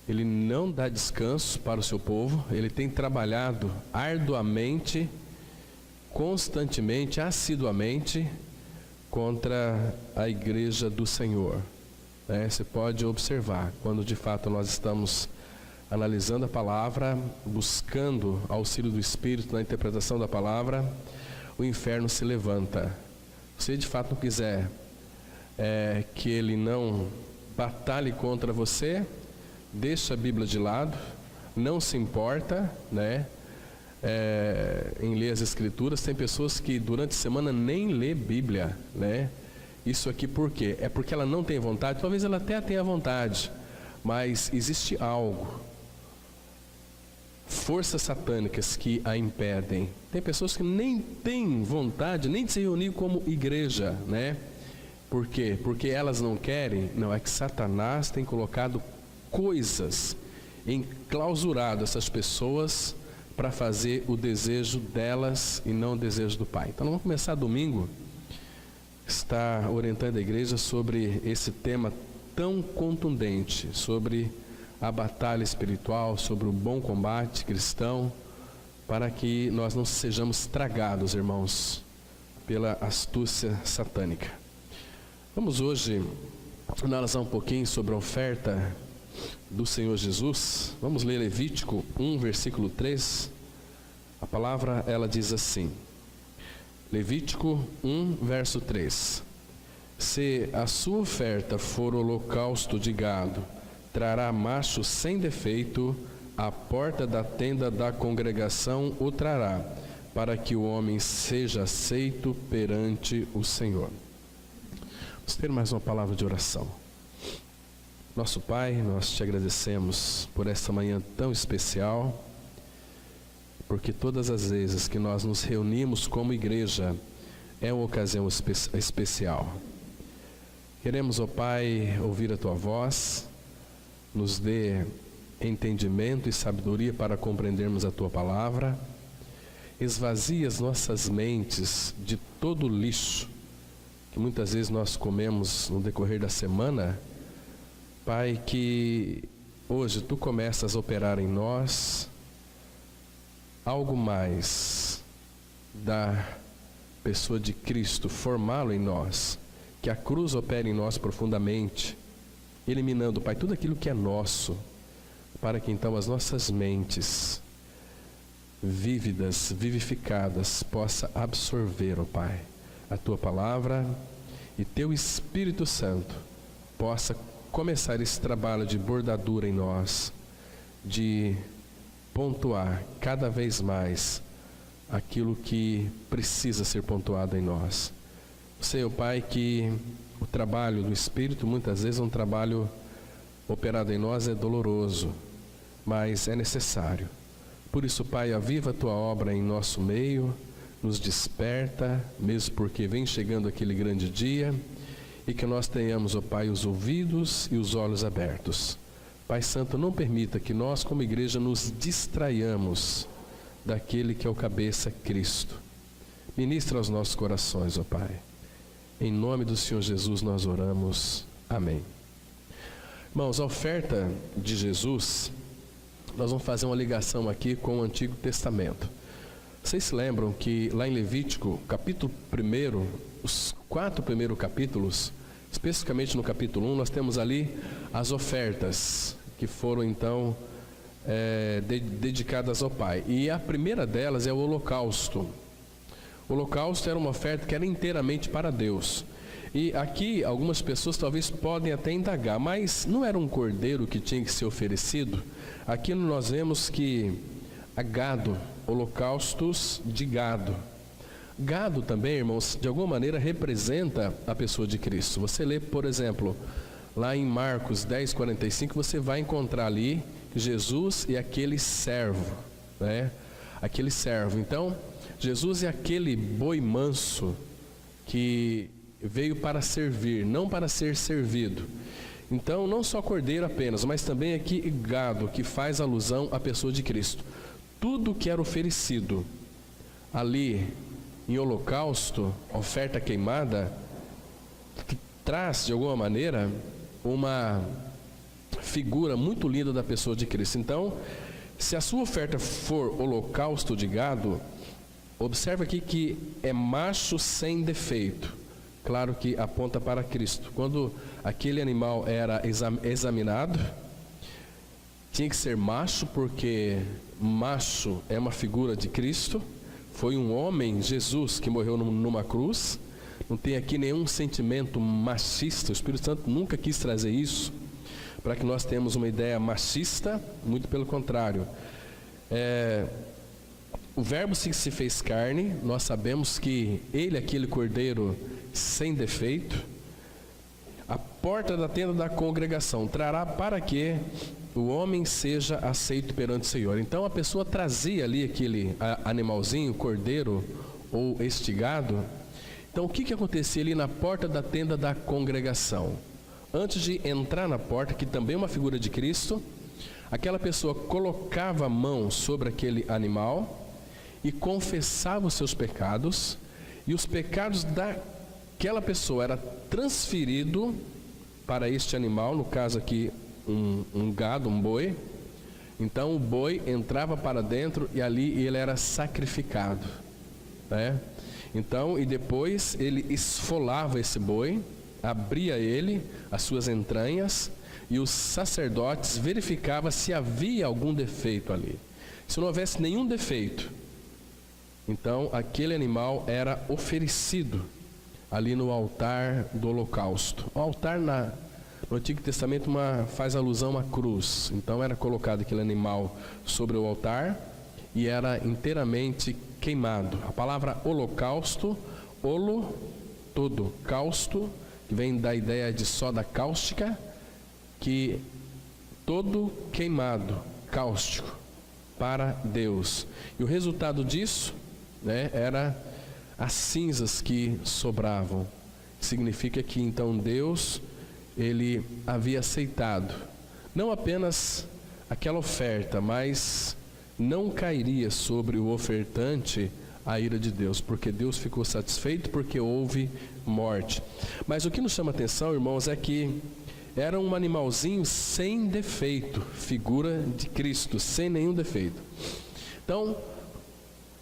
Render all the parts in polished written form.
ele não dá descanso para o seu povo, ele tem trabalhado arduamente, constantemente, assiduamente contra a igreja do Senhor. Você pode observar, quando de fato nós estamos analisando a palavra, buscando auxílio do Espírito na interpretação da palavra, o inferno se levanta. Se de fato não quiser que ele não batalhe contra você, deixa a Bíblia de lado, não se importa, em ler as Escrituras. Tem pessoas que durante a semana nem lê Bíblia, Isso aqui por quê? É porque ela não tem vontade. Talvez ela até tenha vontade, mas existe algo, forças satânicas que a impedem. Tem pessoas que nem têm vontade nem de se reunir como igreja, Por quê? Porque elas não querem? Não, é que Satanás tem colocado coisas, enclausurado essas pessoas para fazer o desejo delas e não o desejo do Pai. Então vamos começar domingo, está orientando a igreja sobre esse tema tão contundente, sobre a batalha espiritual, sobre o bom combate cristão, para que nós não sejamos tragados, irmãos, pela astúcia satânica. Vamos hoje analisar um pouquinho sobre a oferta do Senhor Jesus. Vamos ler Levítico 1, versículo 3. A palavra, ela diz assim, Levítico 1, verso 3. Se a sua oferta for holocausto de gado, trará macho sem defeito, à porta da tenda da congregação o trará, para que o homem seja aceito perante o Senhor. Vamos ter mais uma palavra de oração. Nosso Pai, nós te agradecemos por esta manhã tão especial, porque todas as vezes que nós nos reunimos como igreja, é uma ocasião especial. Queremos, ó Pai, ouvir a Tua voz, nos dê entendimento e sabedoria para compreendermos a Tua palavra, esvazie as nossas mentes de todo o lixo que muitas vezes nós comemos no decorrer da semana. Pai, que hoje Tu começas a operar em nós algo mais da pessoa de Cristo, formá-lo em nós, que a cruz opere em nós profundamente, eliminando, Pai, tudo aquilo que é nosso, para que então as nossas mentes vívidas, vivificadas, possa absorver, ó Pai, a Tua palavra, e Teu Espírito Santo possa começar esse trabalho de bordadura em nós, de pontuar cada vez mais aquilo que precisa ser pontuado em nós. Sei, ó Pai, que o trabalho do Espírito, muitas vezes um trabalho operado em nós é doloroso, mas é necessário. Por isso, Pai, aviva a Tua obra em nosso meio, nos desperta, mesmo porque vem chegando aquele grande dia, e que nós tenhamos, ó Pai, os ouvidos e os olhos abertos. Pai Santo, não permita que nós como igreja nos distraiamos daquele que é o cabeça, Cristo. Ministra aos nossos corações, ó Pai. Em nome do Senhor Jesus nós oramos. Amém. Irmãos, a oferta de Jesus, nós vamos fazer uma ligação aqui com o Antigo Testamento. Vocês se lembram que lá em Levítico, capítulo 1, os 4 primeiros capítulos, especificamente no capítulo 1, nós temos ali as ofertas que foram então dedicadas ao Pai. E a primeira delas é o holocausto. O holocausto era uma oferta que era inteiramente para Deus. E aqui algumas pessoas talvez podem até indagar, mas não era um cordeiro que tinha que ser oferecido? Aqui nós vemos que há gado, holocaustos de gado. Gado também, irmãos, de alguma maneira representa a pessoa de Cristo. Você lê, por exemplo, lá em Marcos 10:45, você vai encontrar ali Jesus e aquele servo, Aquele servo. Então, Jesus é aquele boi manso que veio para servir, não para ser servido. Então, não só cordeiro apenas, mas também aqui gado, que faz alusão à pessoa de Cristo. Tudo que era oferecido ali em holocausto, oferta queimada, que traz de alguma maneira uma figura muito linda da pessoa de Cristo. Então, se a sua oferta for holocausto de gado, observe aqui que é macho sem defeito. Claro que aponta para Cristo. Quando aquele animal era examinado, tinha que ser macho, porque macho é uma figura de Cristo. Foi um homem, Jesus, que morreu numa cruz. Não tem aqui nenhum sentimento machista. O Espírito Santo nunca quis trazer isso para que nós tenhamos uma ideia machista, muito pelo contrário. O Verbo se fez carne, nós sabemos que Ele é aquele cordeiro sem defeito. A porta da tenda da congregação trará para que o homem seja aceito perante o Senhor. Então a pessoa trazia ali aquele animalzinho, cordeiro ou este gado. Então o que acontecia ali na porta da tenda da congregação? Antes de entrar na porta, que também é uma figura de Cristo, aquela pessoa colocava a mão sobre aquele animal e confessava os seus pecados, e os pecados daquela pessoa era transferido para este animal, no caso aqui um gado, um boi. Então o boi entrava para dentro e ali ele era sacrificado, né? Então, e depois ele esfolava esse boi, abria ele, as suas entranhas, e os sacerdotes verificavam se havia algum defeito ali. Se não houvesse nenhum defeito, então aquele animal era oferecido ali no altar do holocausto. O altar no Antigo Testamento faz alusão à cruz. Então era colocado aquele animal sobre o altar e era inteiramente queimado. A palavra holocausto, holo, todo, causto, que vem da ideia de soda cáustica, que todo queimado, cáustico, para Deus. E o resultado disso, né, era as cinzas que sobravam. Significa que então Deus, Ele havia aceitado não apenas aquela oferta, mas não cairia sobre o ofertante a ira de Deus, porque Deus ficou satisfeito, porque houve morte. Mas o que nos chama a atenção, irmãos, é que era um animalzinho sem defeito, figura de Cristo, sem nenhum defeito. Então,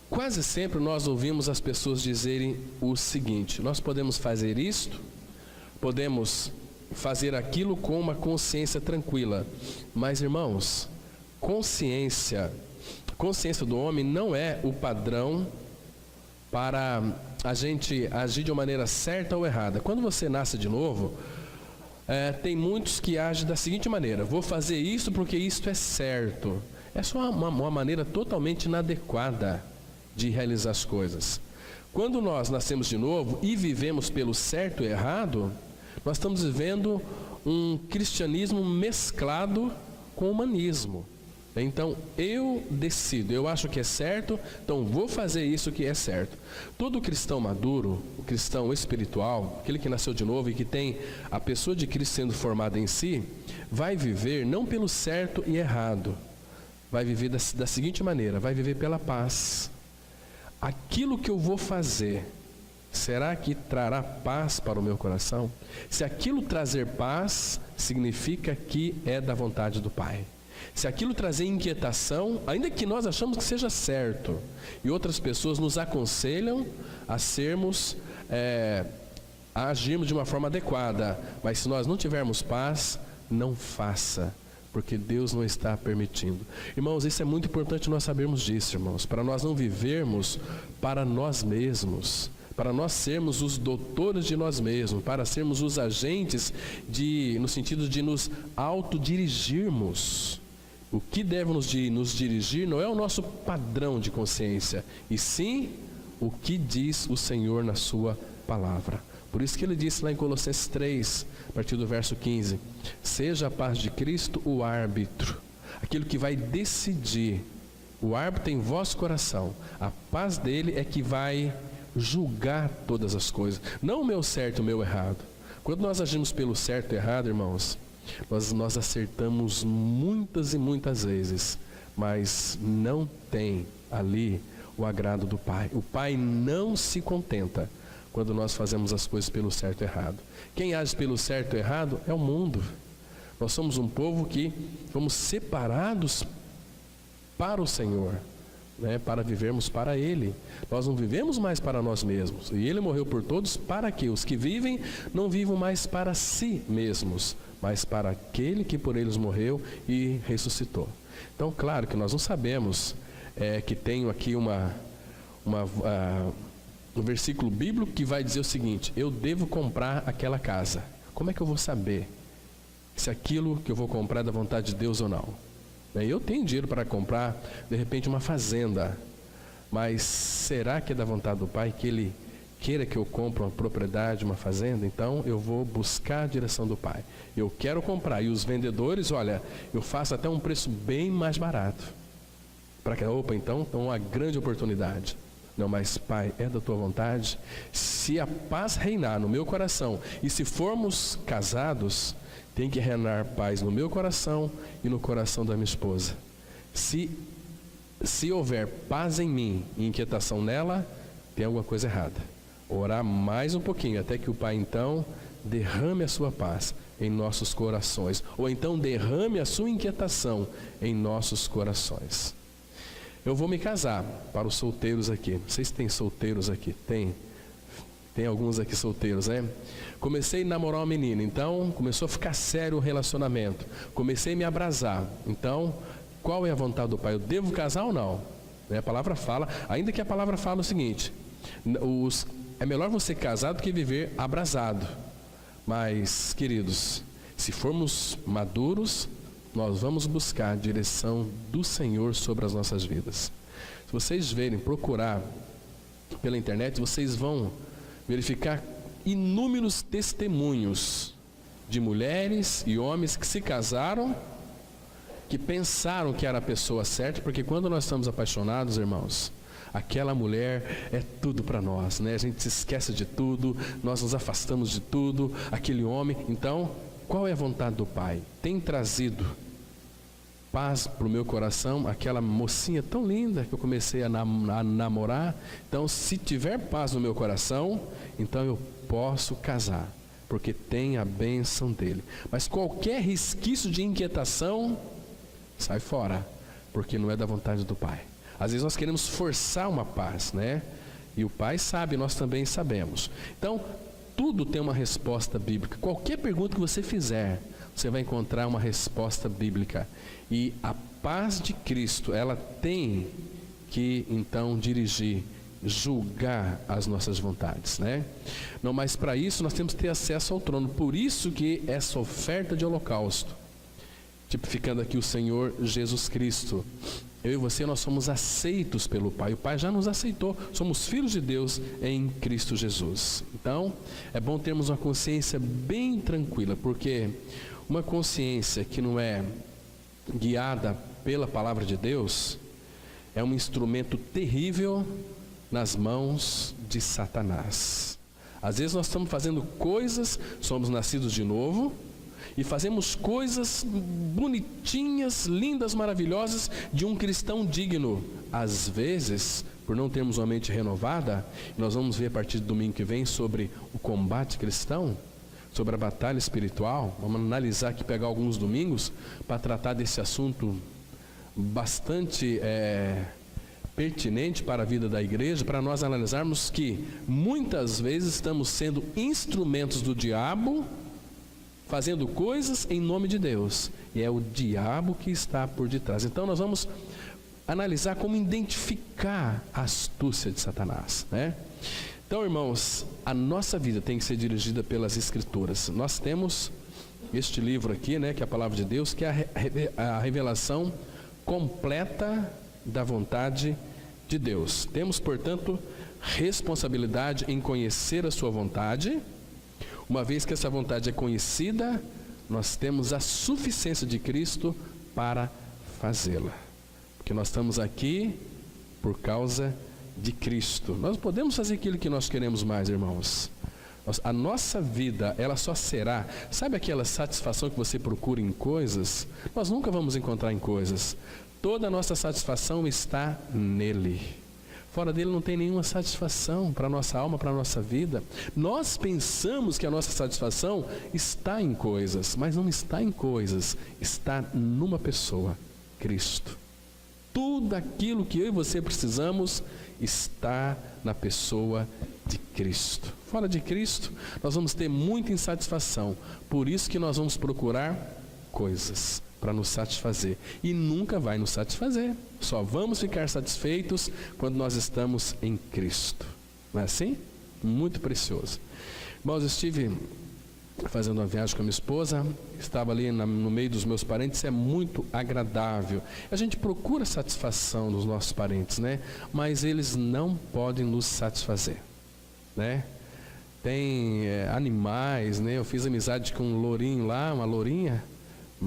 quase sempre nós ouvimos as pessoas dizerem o seguinte: nós podemos fazer isto, podemos fazer aquilo com uma consciência tranquila. Mas, irmãos, consciência do homem não é o padrão para a gente agir de uma maneira certa ou errada. Quando você nasce de novo, tem muitos que agem da seguinte maneira: vou fazer isso porque isto é certo. É só uma maneira totalmente inadequada de realizar as coisas. Quando nós nascemos de novo e vivemos pelo certo e errado, nós estamos vivendo um cristianismo mesclado com humanismo. Então eu decido, eu acho que é certo, então vou fazer isso que é certo. Todo cristão maduro, o cristão espiritual, aquele que nasceu de novo e que tem a pessoa de Cristo sendo formada em si, vai viver não pelo certo e errado, vai viver da seguinte maneira: vai viver pela paz. Aquilo que eu vou fazer, será que trará paz para o meu coração? Se aquilo trazer paz, significa que é da vontade do Pai. Se aquilo trazer inquietação, ainda que nós achamos que seja certo, e outras pessoas nos aconselham a agirmos de uma forma adequada, mas se nós não tivermos paz, não faça, porque Deus não está permitindo. Irmãos, isso é muito importante nós sabermos disso, irmãos, para nós não vivermos para nós mesmos, para nós sermos os doutores de nós mesmos, para sermos os agentes no sentido de nos autodirigirmos. O que deve nos dirigir não é o nosso padrão de consciência, e sim o que diz o Senhor na sua palavra. Por isso que ele disse lá em Colossenses 3, a partir do verso 15: seja a paz de Cristo o árbitro, aquilo que vai decidir. O árbitro em vosso coração, a paz dele é que vai julgar todas as coisas, não o meu certo e o meu errado. Quando nós agimos pelo certo e errado, irmãos, nós acertamos muitas e muitas vezes, mas não tem ali o agrado do Pai. O Pai não se contenta quando nós fazemos as coisas pelo certo e errado. Quem age pelo certo e errado é o mundo. Nós somos um povo que fomos separados para o Senhor, né, para vivermos para Ele. Nós não vivemos mais para nós mesmos. E Ele morreu por todos para que os que vivem não vivam mais para si mesmos, mas para aquele que por eles morreu e ressuscitou. Então, claro que nós não sabemos que tenho aqui um versículo bíblico que vai dizer o seguinte: eu devo comprar aquela casa. Como é que eu vou saber se aquilo que eu vou comprar é da vontade de Deus ou não? Eu tenho dinheiro para comprar, de repente, uma fazenda, mas será que é da vontade do Pai que Ele queira que eu compre uma propriedade, uma fazenda? Então eu vou buscar a direção do Pai. Eu quero comprar, e os vendedores, olha, eu faço até um preço bem mais barato, para que, então uma grande oportunidade. Não, mas Pai, é da Tua vontade? Se a paz reinar no meu coração, e se formos casados, tem que reinar paz no meu coração e no coração da minha esposa. Se houver paz em mim e inquietação nela, tem alguma coisa errada. Orar mais um pouquinho, até que o Pai então derrame a sua paz em nossos corações, ou então derrame a sua inquietação em nossos corações. Eu vou me casar, para os solteiros aqui. Vocês têm solteiros aqui? Tem alguns aqui solteiros, né? Comecei a namorar uma menina, então começou a ficar sério o relacionamento. Comecei a me abrasar. Então, qual é a vontade do Pai? Eu devo casar ou não? A palavra fala, ainda que a palavra fala o seguinte: é melhor você casar do que viver abrasado. Mas, queridos, se formos maduros, nós vamos buscar a direção do Senhor sobre as nossas vidas. Se vocês verem, procurar pela internet, vocês vão verificar inúmeros testemunhos de mulheres e homens que se casaram, que pensaram que era a pessoa certa, porque quando nós estamos apaixonados, irmãos, aquela mulher é tudo para nós, né? A gente se esquece de tudo, nós nos afastamos de tudo, aquele homem. Então, qual é a vontade do Pai? Tem trazido paz para o meu coração aquela mocinha tão linda que eu comecei a namorar? Então, se tiver paz no meu coração, então eu posso casar, porque tem a bênção dele. Mas qualquer resquício de inquietação, sai fora, porque não é da vontade do Pai. Às vezes nós queremos forçar uma paz, né? E o Pai sabe, nós também sabemos. Então, tudo tem uma resposta bíblica. Qualquer pergunta que você fizer, você vai encontrar uma resposta bíblica. E a paz de Cristo, ela tem que então dirigir, julgar as nossas vontades, né? Não, mas para isso nós temos que ter acesso ao trono. Por isso que essa oferta de holocausto, tipificando aqui o Senhor Jesus Cristo, eu e você, nós somos aceitos pelo Pai. O Pai já nos aceitou. Somos filhos de Deus em Cristo Jesus. Então, é bom termos uma consciência bem tranquila, porque uma consciência que não é guiada pela palavra de Deus é um instrumento terrível nas mãos de Satanás. Às vezes nós estamos fazendo coisas, somos nascidos de novo, e fazemos coisas bonitinhas, lindas, maravilhosas de um cristão digno. Às vezes, por não termos uma mente renovada, nós vamos ver a partir do domingo que vem sobre o combate cristão, sobre a batalha espiritual. Vamos analisar aqui, pegar alguns domingos para tratar desse assunto bastante pertinente para a vida da igreja, para nós analisarmos que muitas vezes estamos sendo instrumentos do diabo, fazendo coisas em nome de Deus, e é o diabo que está por detrás. Então nós vamos analisar como identificar a astúcia de Satanás, né? Então, irmãos, a nossa vida tem que ser dirigida pelas Escrituras. Nós temos este livro aqui, né, que é a palavra de Deus, que é a revelação completa da vontade de Deus. Temos, portanto, responsabilidade em conhecer a sua vontade. Uma vez que essa vontade é conhecida, nós temos a suficiência de Cristo para fazê-la. Porque nós estamos aqui por causa de Cristo. Nós podemos fazer aquilo que nós queremos mais, irmãos. A nossa vida, ela só será, sabe aquela satisfação que você procura em coisas? Nós nunca vamos encontrar em coisas. Toda a nossa satisfação está nele. Fora dele não tem nenhuma satisfação para a nossa alma, para a nossa vida. Nós pensamos que a nossa satisfação está em coisas, mas não está em coisas, está numa pessoa, Cristo. Tudo aquilo que eu e você precisamos está na pessoa de Cristo. Fora de Cristo, nós vamos ter muita insatisfação. Por isso que nós vamos procurar coisas para nos satisfazer. E nunca vai nos satisfazer. Só vamos ficar satisfeitos quando nós estamos em Cristo. Não é assim? Muito precioso. Irmãos, eu estive fazendo uma viagem com a minha esposa, estava ali no meio dos meus parentes, é muito agradável. A gente procura satisfação dos nossos parentes, né? Mas eles não podem nos satisfazer, né? Tem animais, né? Eu fiz amizade com um lourinho lá, uma lourinha,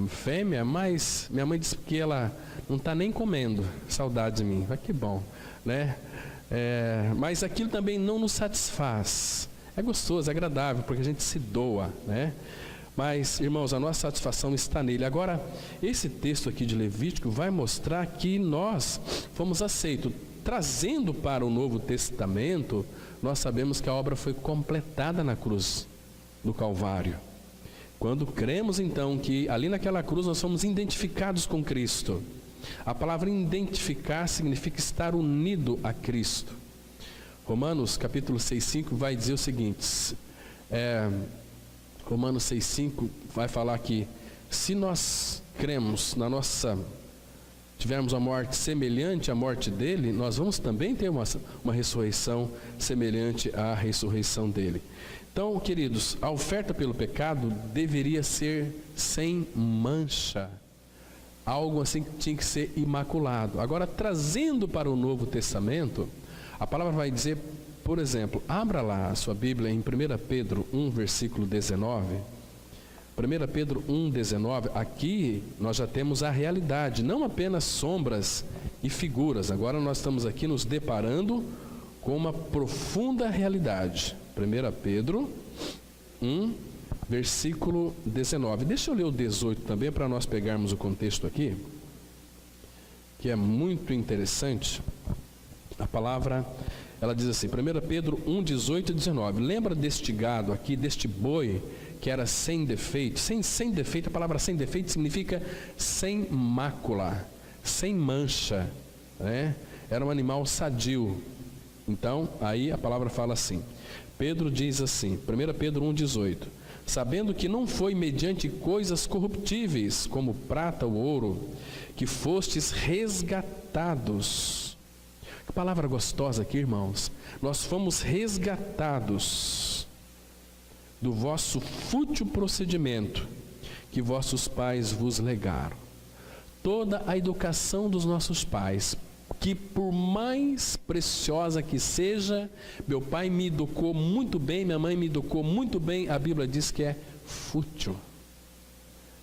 fêmea, mas minha mãe disse que ela não está nem comendo. Saudade de mim, mas que bom, né? Mas aquilo também não nos satisfaz. É gostoso, é agradável, porque a gente se doa, né? Mas, irmãos, a nossa satisfação está nele. Agora, esse texto aqui de Levítico vai mostrar que nós fomos aceitos. Trazendo para o Novo Testamento, nós sabemos que a obra foi completada na cruz do Calvário. Quando cremos, então, que ali naquela cruz nós somos identificados com Cristo. A palavra identificar significa estar unido a Cristo. Romanos capítulo 6,5 vai dizer o seguinte, Romanos 6,5 vai falar que se nós cremos tivermos a morte semelhante à morte dele, nós vamos também ter uma ressurreição semelhante à ressurreição dele. Então, queridos, a oferta pelo pecado deveria ser sem mancha, algo assim que tinha que ser imaculado. Agora, trazendo para o Novo Testamento, a palavra vai dizer, por exemplo, abra lá a sua Bíblia em 1 Pedro 1, versículo 19. 1 Pedro 1, 19, aqui nós já temos a realidade, não apenas sombras e figuras. Agora nós estamos aqui nos deparando com uma profunda realidade. 1 Pedro 1, versículo 19. Deixa eu ler o 18 também, para nós pegarmos o contexto aqui, que é muito interessante. A palavra, ela diz assim, 1 Pedro 1, 18 e 19. Lembra deste gado aqui, deste boi, que era sem defeito? Sem defeito, a palavra sem defeito significa sem mácula, sem mancha, né? Era um animal sadio. Então, aí a palavra fala assim, Pedro diz assim, 1 Pedro 1, 18. Sabendo que não foi mediante coisas corruptíveis, como prata ou ouro, que fostes resgatados. Que palavra gostosa aqui, irmãos. Nós fomos resgatados do vosso fútil procedimento que vossos pais vos legaram. Toda a educação dos nossos pais, que por mais preciosa que seja, meu pai me educou muito bem, minha mãe me educou muito bem, a Bíblia diz que é fútil,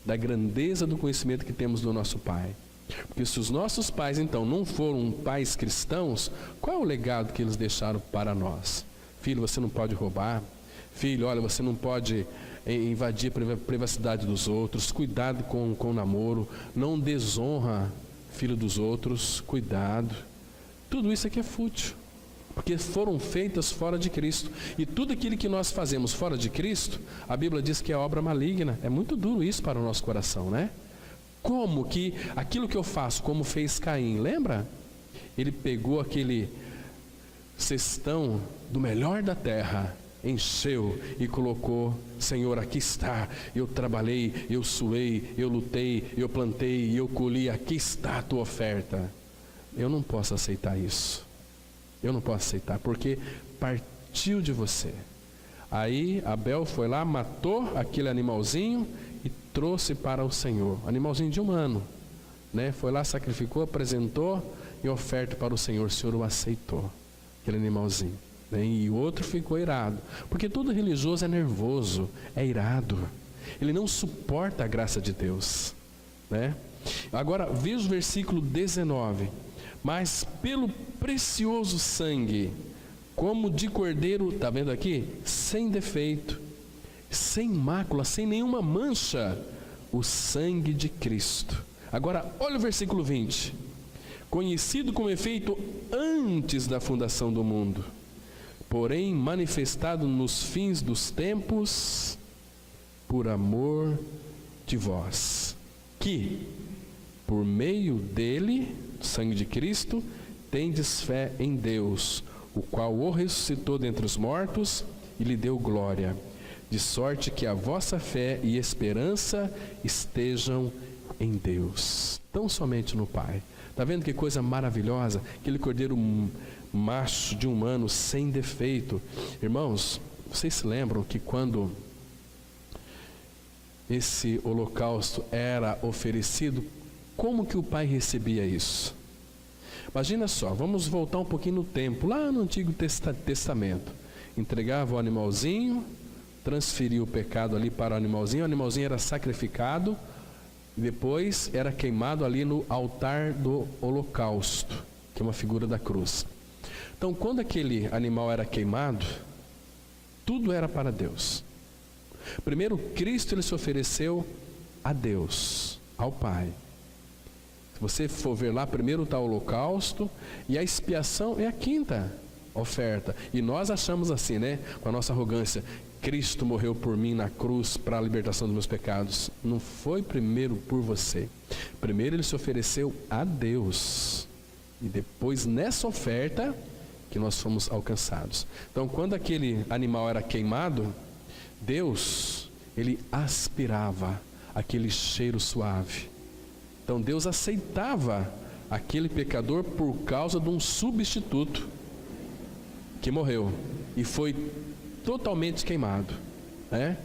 da grandeza do conhecimento que temos do nosso pai. Porque se os nossos pais então não foram pais cristãos, qual é o legado que eles deixaram para nós? Filho, você não pode roubar. Filho, olha, você não pode invadir a privacidade dos outros. Cuidado com o namoro. Não desonra filho dos outros. Cuidado. Tudo isso aqui é fútil, porque foram feitas fora de Cristo. E tudo aquilo que nós fazemos fora de Cristo, a Bíblia diz que é obra maligna. É muito duro isso para o nosso coração, né? Como que aquilo que eu faço, como fez Caim, lembra? Ele pegou aquele cestão do melhor da terra, encheu e colocou, Senhor, aqui está, eu trabalhei, eu suei, eu lutei, eu plantei, eu colhi, aqui está a tua oferta. Eu não posso aceitar isso. Eu não posso aceitar, porque partiu de você. Aí Abel foi lá, matou aquele animalzinho e trouxe para o Senhor, animalzinho de 1 ano, né? Foi lá, sacrificou, apresentou e oferta para o Senhor. O Senhor o aceitou, aquele animalzinho, né? E o outro ficou irado, porque todo religioso é nervoso, é irado, ele não suporta a graça de Deus, né? Agora veja o versículo 19. Mas pelo precioso sangue, como de cordeiro, está vendo aqui? Sem defeito, sem mácula, sem nenhuma mancha, o sangue de Cristo. Agora, olha o versículo 20. conhecido com efeito antes da fundação do mundo, porém manifestado nos fins dos tempos, por amor de vós, que, por meio dele, sangue de Cristo, tendes fé em Deus, o qual o ressuscitou dentre os mortos e lhe deu glória, de sorte que a vossa fé e esperança estejam em Deus, tão somente no Pai. Está vendo que coisa maravilhosa? Aquele cordeiro macho de 1 ano, sem defeito. Irmãos, vocês se lembram que quando esse holocausto era oferecido, como que o Pai recebia isso? Imagina só, vamos voltar um pouquinho no tempo, lá no Antigo Testamento. Entregava o animalzinho, transferia o pecado ali para o animalzinho era sacrificado, e depois era queimado ali no altar do holocausto, que é uma figura da cruz. Então, quando aquele animal era queimado, tudo era para Deus. Primeiro, Cristo ele se ofereceu a Deus, ao Pai. Se você for ver lá, primeiro está o holocausto, e a expiação é a quinta oferta. E nós achamos assim, né, com a nossa arrogância, Cristo morreu por mim na cruz para a libertação dos meus pecados. Não foi primeiro por você. Primeiro ele se ofereceu a Deus. E depois nessa oferta que nós fomos alcançados. Então quando aquele animal era queimado, Deus, ele aspirava aquele cheiro suave. Então Deus aceitava aquele pecador por causa de um substituto que morreu e foi totalmente queimado, né?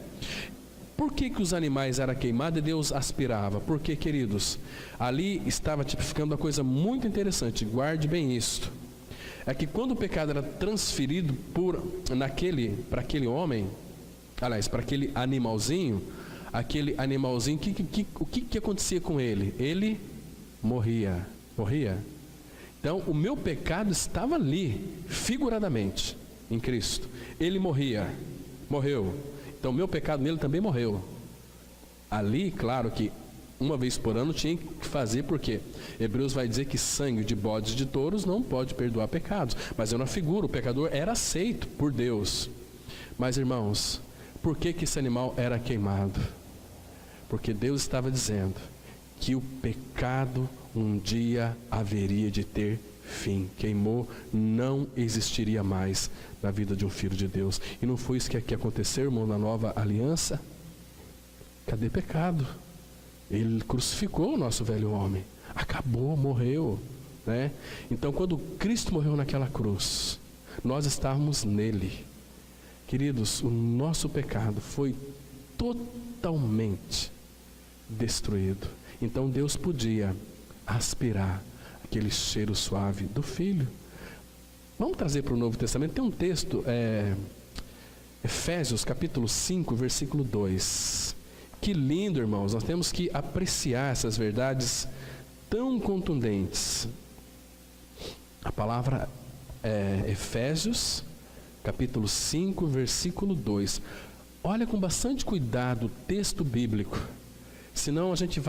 Por que os animais eram queimados e Deus aspirava? Porque, queridos, ali estava tipificando uma coisa muito interessante, guarde bem isto. É que quando o pecado era transferido para aquele homem, aliás, para aquele animalzinho, o que acontecia com ele? Ele morria. Então, o meu pecado estava ali, figuradamente, em Cristo. Ele morreu. Então, o meu pecado nele também morreu. Ali, claro que uma vez por ano tinha que fazer, porque Hebreus vai dizer que sangue de bodes e de touros não pode perdoar pecados. Mas é uma figura, o pecador era aceito por Deus. Mas, irmãos, por que esse animal era queimado? Porque Deus estava dizendo que o pecado um dia haveria de ter fim. Queimou, não existiria mais na vida de um filho de Deus. E não foi isso que aconteceu, irmão, na nova aliança? Cadê pecado? Ele crucificou o nosso velho homem. Acabou, morreu, né? Então, quando Cristo morreu naquela cruz, nós estávamos nele. Queridos, o nosso pecado foi totalmente destruído. Então Deus podia aspirar aquele cheiro suave do Filho. Vamos trazer para o Novo Testamento. Tem um texto, Efésios capítulo 5, versículo 2. Que lindo, irmãos. Nós temos que apreciar essas verdades tão contundentes. A palavra é Efésios capítulo 5, versículo 2. Olha com bastante cuidado o texto bíblico, senão a gente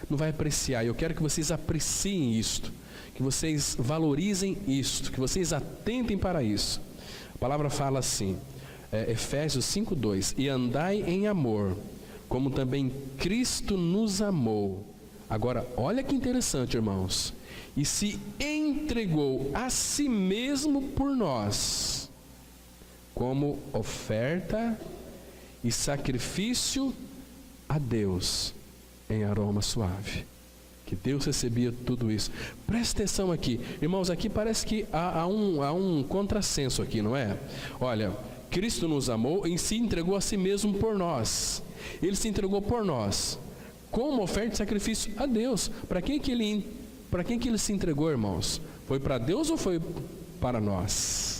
não vai apreciar. Eu quero que vocês apreciem isto, que vocês valorizem isto, que vocês atentem para isso. A palavra fala assim, Efésios 5, 2: E andai em amor, como também Cristo nos amou. Agora, olha que interessante, irmãos. E se entregou a si mesmo por nós, como oferta e sacrifício a Deus em aroma suave. Que Deus recebia tudo isso. Presta atenção aqui, irmãos. Aqui parece que há um contrassenso aqui, não é? Olha, Cristo nos amou e se entregou a si mesmo por nós. Ele se entregou por nós como oferta e sacrifício a Deus. Para quem que ele se entregou, irmãos? Foi para Deus ou foi para nós?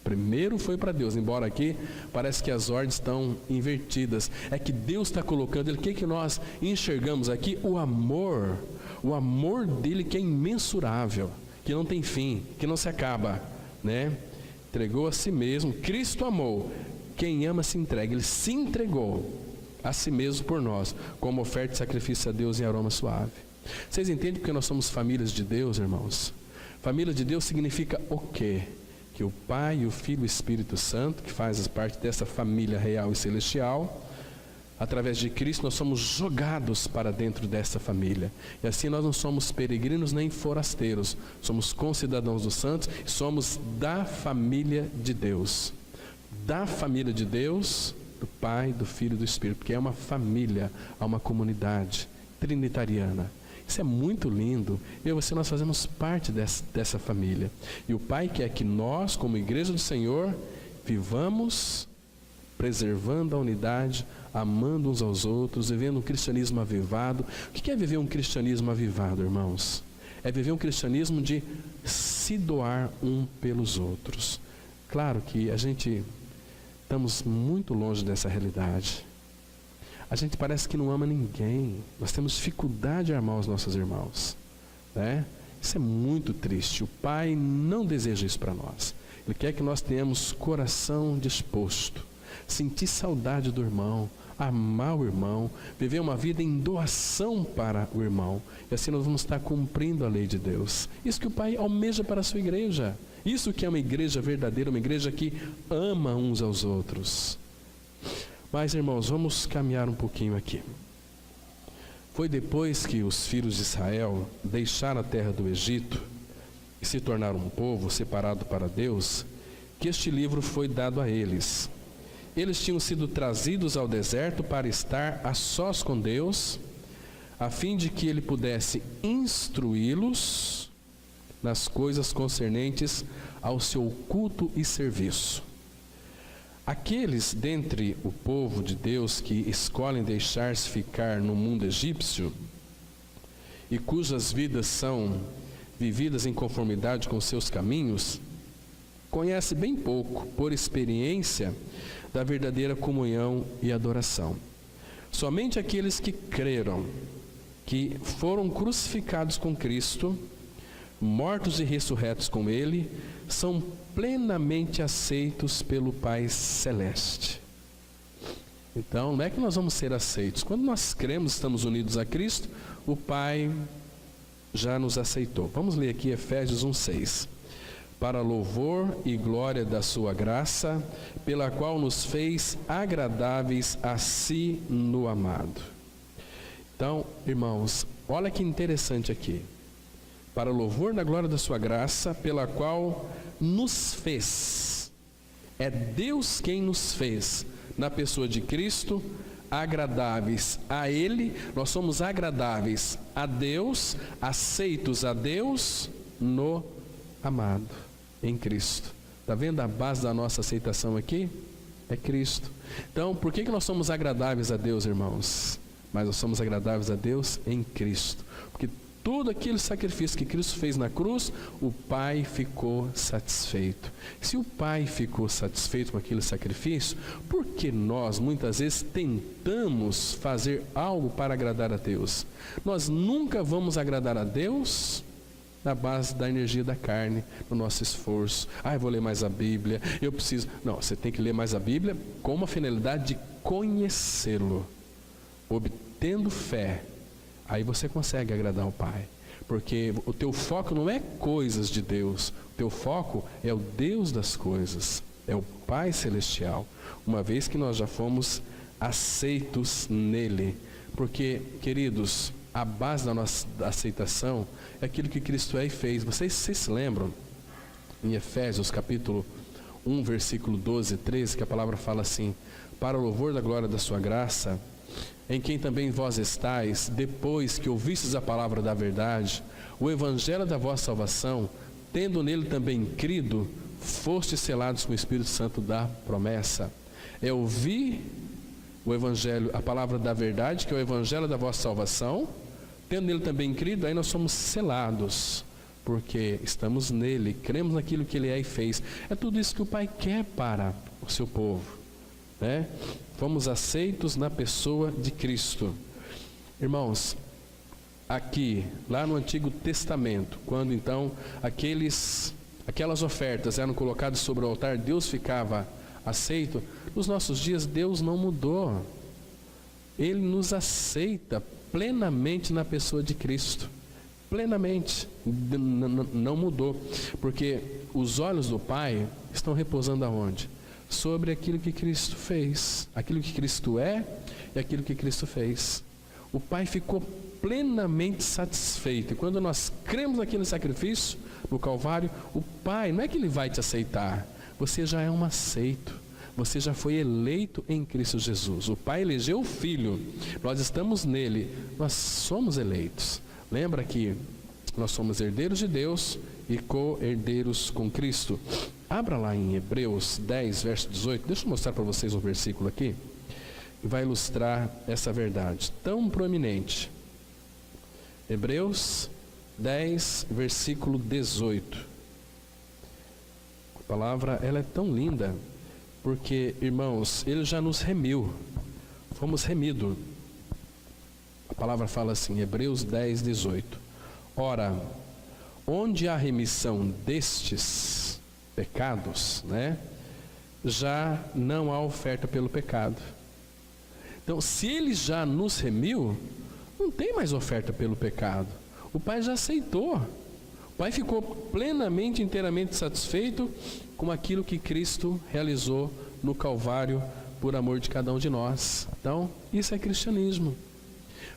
Primeiro foi para Deus, embora aqui parece que as ordens estão invertidas. É que Deus está colocando, o que nós enxergamos aqui? O amor dele que é imensurável, que não tem fim, que não se acaba, né? Entregou a si mesmo. Cristo amou. Quem ama se entrega. Ele se entregou a si mesmo por nós, como oferta e sacrifício a Deus em aroma suave. Vocês entendem porque nós somos famílias de Deus, irmãos? Família de Deus significa o quê? Que o Pai, o Filho e o Espírito Santo, que faz parte dessa família real e celestial, através de Cristo nós somos jogados para dentro dessa família. E assim nós não somos peregrinos nem forasteiros, somos concidadãos dos santos, somos da família de Deus. Da família de Deus, do Pai, do Filho e do Espírito, porque é uma família, é uma comunidade trinitariana. Isso é muito lindo. Eu e você, nós fazemos parte dessa família. E o Pai quer que nós, como igreja do Senhor, vivamos preservando a unidade, amando uns aos outros, vivendo um cristianismo avivado. O que é viver um cristianismo avivado, irmãos? É viver um cristianismo de se doar um pelos outros. Claro que estamos muito longe dessa realidade. A gente parece que não ama ninguém. Nós temos dificuldade de amar os nossos irmãos, né? Isso é muito triste. O Pai não deseja isso para nós. Ele quer que nós tenhamos coração disposto, sentir saudade do irmão, amar o irmão, viver uma vida em doação para o irmão. E assim nós vamos estar cumprindo a lei de Deus. Isso que o Pai almeja para a sua igreja. Isso que é uma igreja verdadeira, uma igreja que ama uns aos outros. Mas, irmãos, vamos caminhar um pouquinho aqui. Foi depois que os filhos de Israel deixaram a terra do Egito e se tornaram um povo separado para Deus, que este livro foi dado a eles. Eles tinham sido trazidos ao deserto para estar a sós com Deus, a fim de que Ele pudesse instruí-los nas coisas concernentes ao seu culto e serviço. Aqueles dentre o povo de Deus que escolhem deixar-se ficar no mundo egípcio e cujas vidas são vividas em conformidade com seus caminhos, conhecem bem pouco, por experiência, da verdadeira comunhão e adoração. Somente aqueles que creram, que foram crucificados com Cristo, mortos e ressurretos com Ele, são plenamente aceitos pelo Pai Celeste. Então, não é que nós vamos ser aceitos. Quando nós cremos, estamos unidos a Cristo, o Pai já nos aceitou. Vamos ler aqui Efésios 1:6. Para louvor e glória da sua graça, pela qual nos fez agradáveis a si no amado. Então, irmãos, olha que interessante aqui. Para louvor da glória da sua graça, pela qual nos fez. É Deus quem nos fez, na pessoa de Cristo, agradáveis a Ele. Nós somos agradáveis a Deus, aceitos a Deus no amado, em Cristo. Está vendo a base da nossa aceitação aqui? É Cristo. Então, por que nós somos agradáveis a Deus, irmãos? Mas nós somos agradáveis a Deus em Cristo. Porque todo aquele sacrifício que Cristo fez na cruz, o Pai ficou satisfeito. Se o Pai ficou satisfeito com aquele sacrifício, por que nós muitas vezes tentamos fazer algo para agradar a Deus? Nós nunca vamos agradar a Deus na base da energia da carne, no nosso esforço. Eu vou ler mais a Bíblia, eu preciso... Não, você tem que ler mais a Bíblia com uma finalidade de conhecê-lo, obtendo fé. Aí você consegue agradar o Pai, porque o teu foco não é coisas de Deus, o teu foco é o Deus das coisas, é o Pai Celestial, uma vez que nós já fomos aceitos nele. Porque, queridos, a base da nossa aceitação é aquilo que Cristo é e fez. Vocês se lembram, em Efésios capítulo 1, versículo 12 e 13, que a palavra fala assim: para o louvor da glória da sua graça, em quem também vós estáis, depois que ouvistes a palavra da verdade, o evangelho da vossa salvação, tendo nele também crido, fostes selados com o Espírito Santo da promessa. É ouvir o evangelho, a palavra da verdade, que é o evangelho da vossa salvação, tendo nele também crido, aí nós somos selados, porque estamos nele, cremos naquilo que ele é e fez. É tudo isso que o Pai quer para o seu povo, né? Fomos aceitos na pessoa de Cristo. Irmãos, aqui, lá no Antigo Testamento, quando então aquelas ofertas eram colocadas sobre o altar, Deus ficava aceito. Nos nossos dias, Deus não mudou. Ele nos aceita plenamente na pessoa de Cristo. Plenamente. Não mudou. Porque os olhos do Pai estão repousando aonde? Sobre aquilo que Cristo fez. Aquilo que Cristo é e aquilo que Cristo fez. O Pai ficou plenamente satisfeito. E quando nós cremos naquele sacrifício, no Calvário, o Pai, não é que Ele vai te aceitar. Você já é um aceito. Você já foi eleito em Cristo Jesus. O Pai elegeu o Filho. Nós estamos nele. Nós somos eleitos. Lembra que nós somos herdeiros de Deus e co-herdeiros com Cristo. Abra lá em Hebreus 10, verso 18. Deixa eu mostrar para vocês um versículo aqui. Que vai ilustrar essa verdade tão proeminente. Hebreus 10, versículo 18. A palavra, ela é tão linda. Porque, irmãos, Ele já nos remiu. Fomos remidos. A palavra fala assim, Hebreus 10, 18. Ora, onde há remissão destes pecados, né, já não há oferta pelo pecado. Então, se Ele já nos remiu, não tem mais oferta pelo pecado. O Pai já aceitou. O Pai ficou plenamente, inteiramente satisfeito com aquilo que Cristo realizou no Calvário por amor de cada um de nós. Então, isso é cristianismo.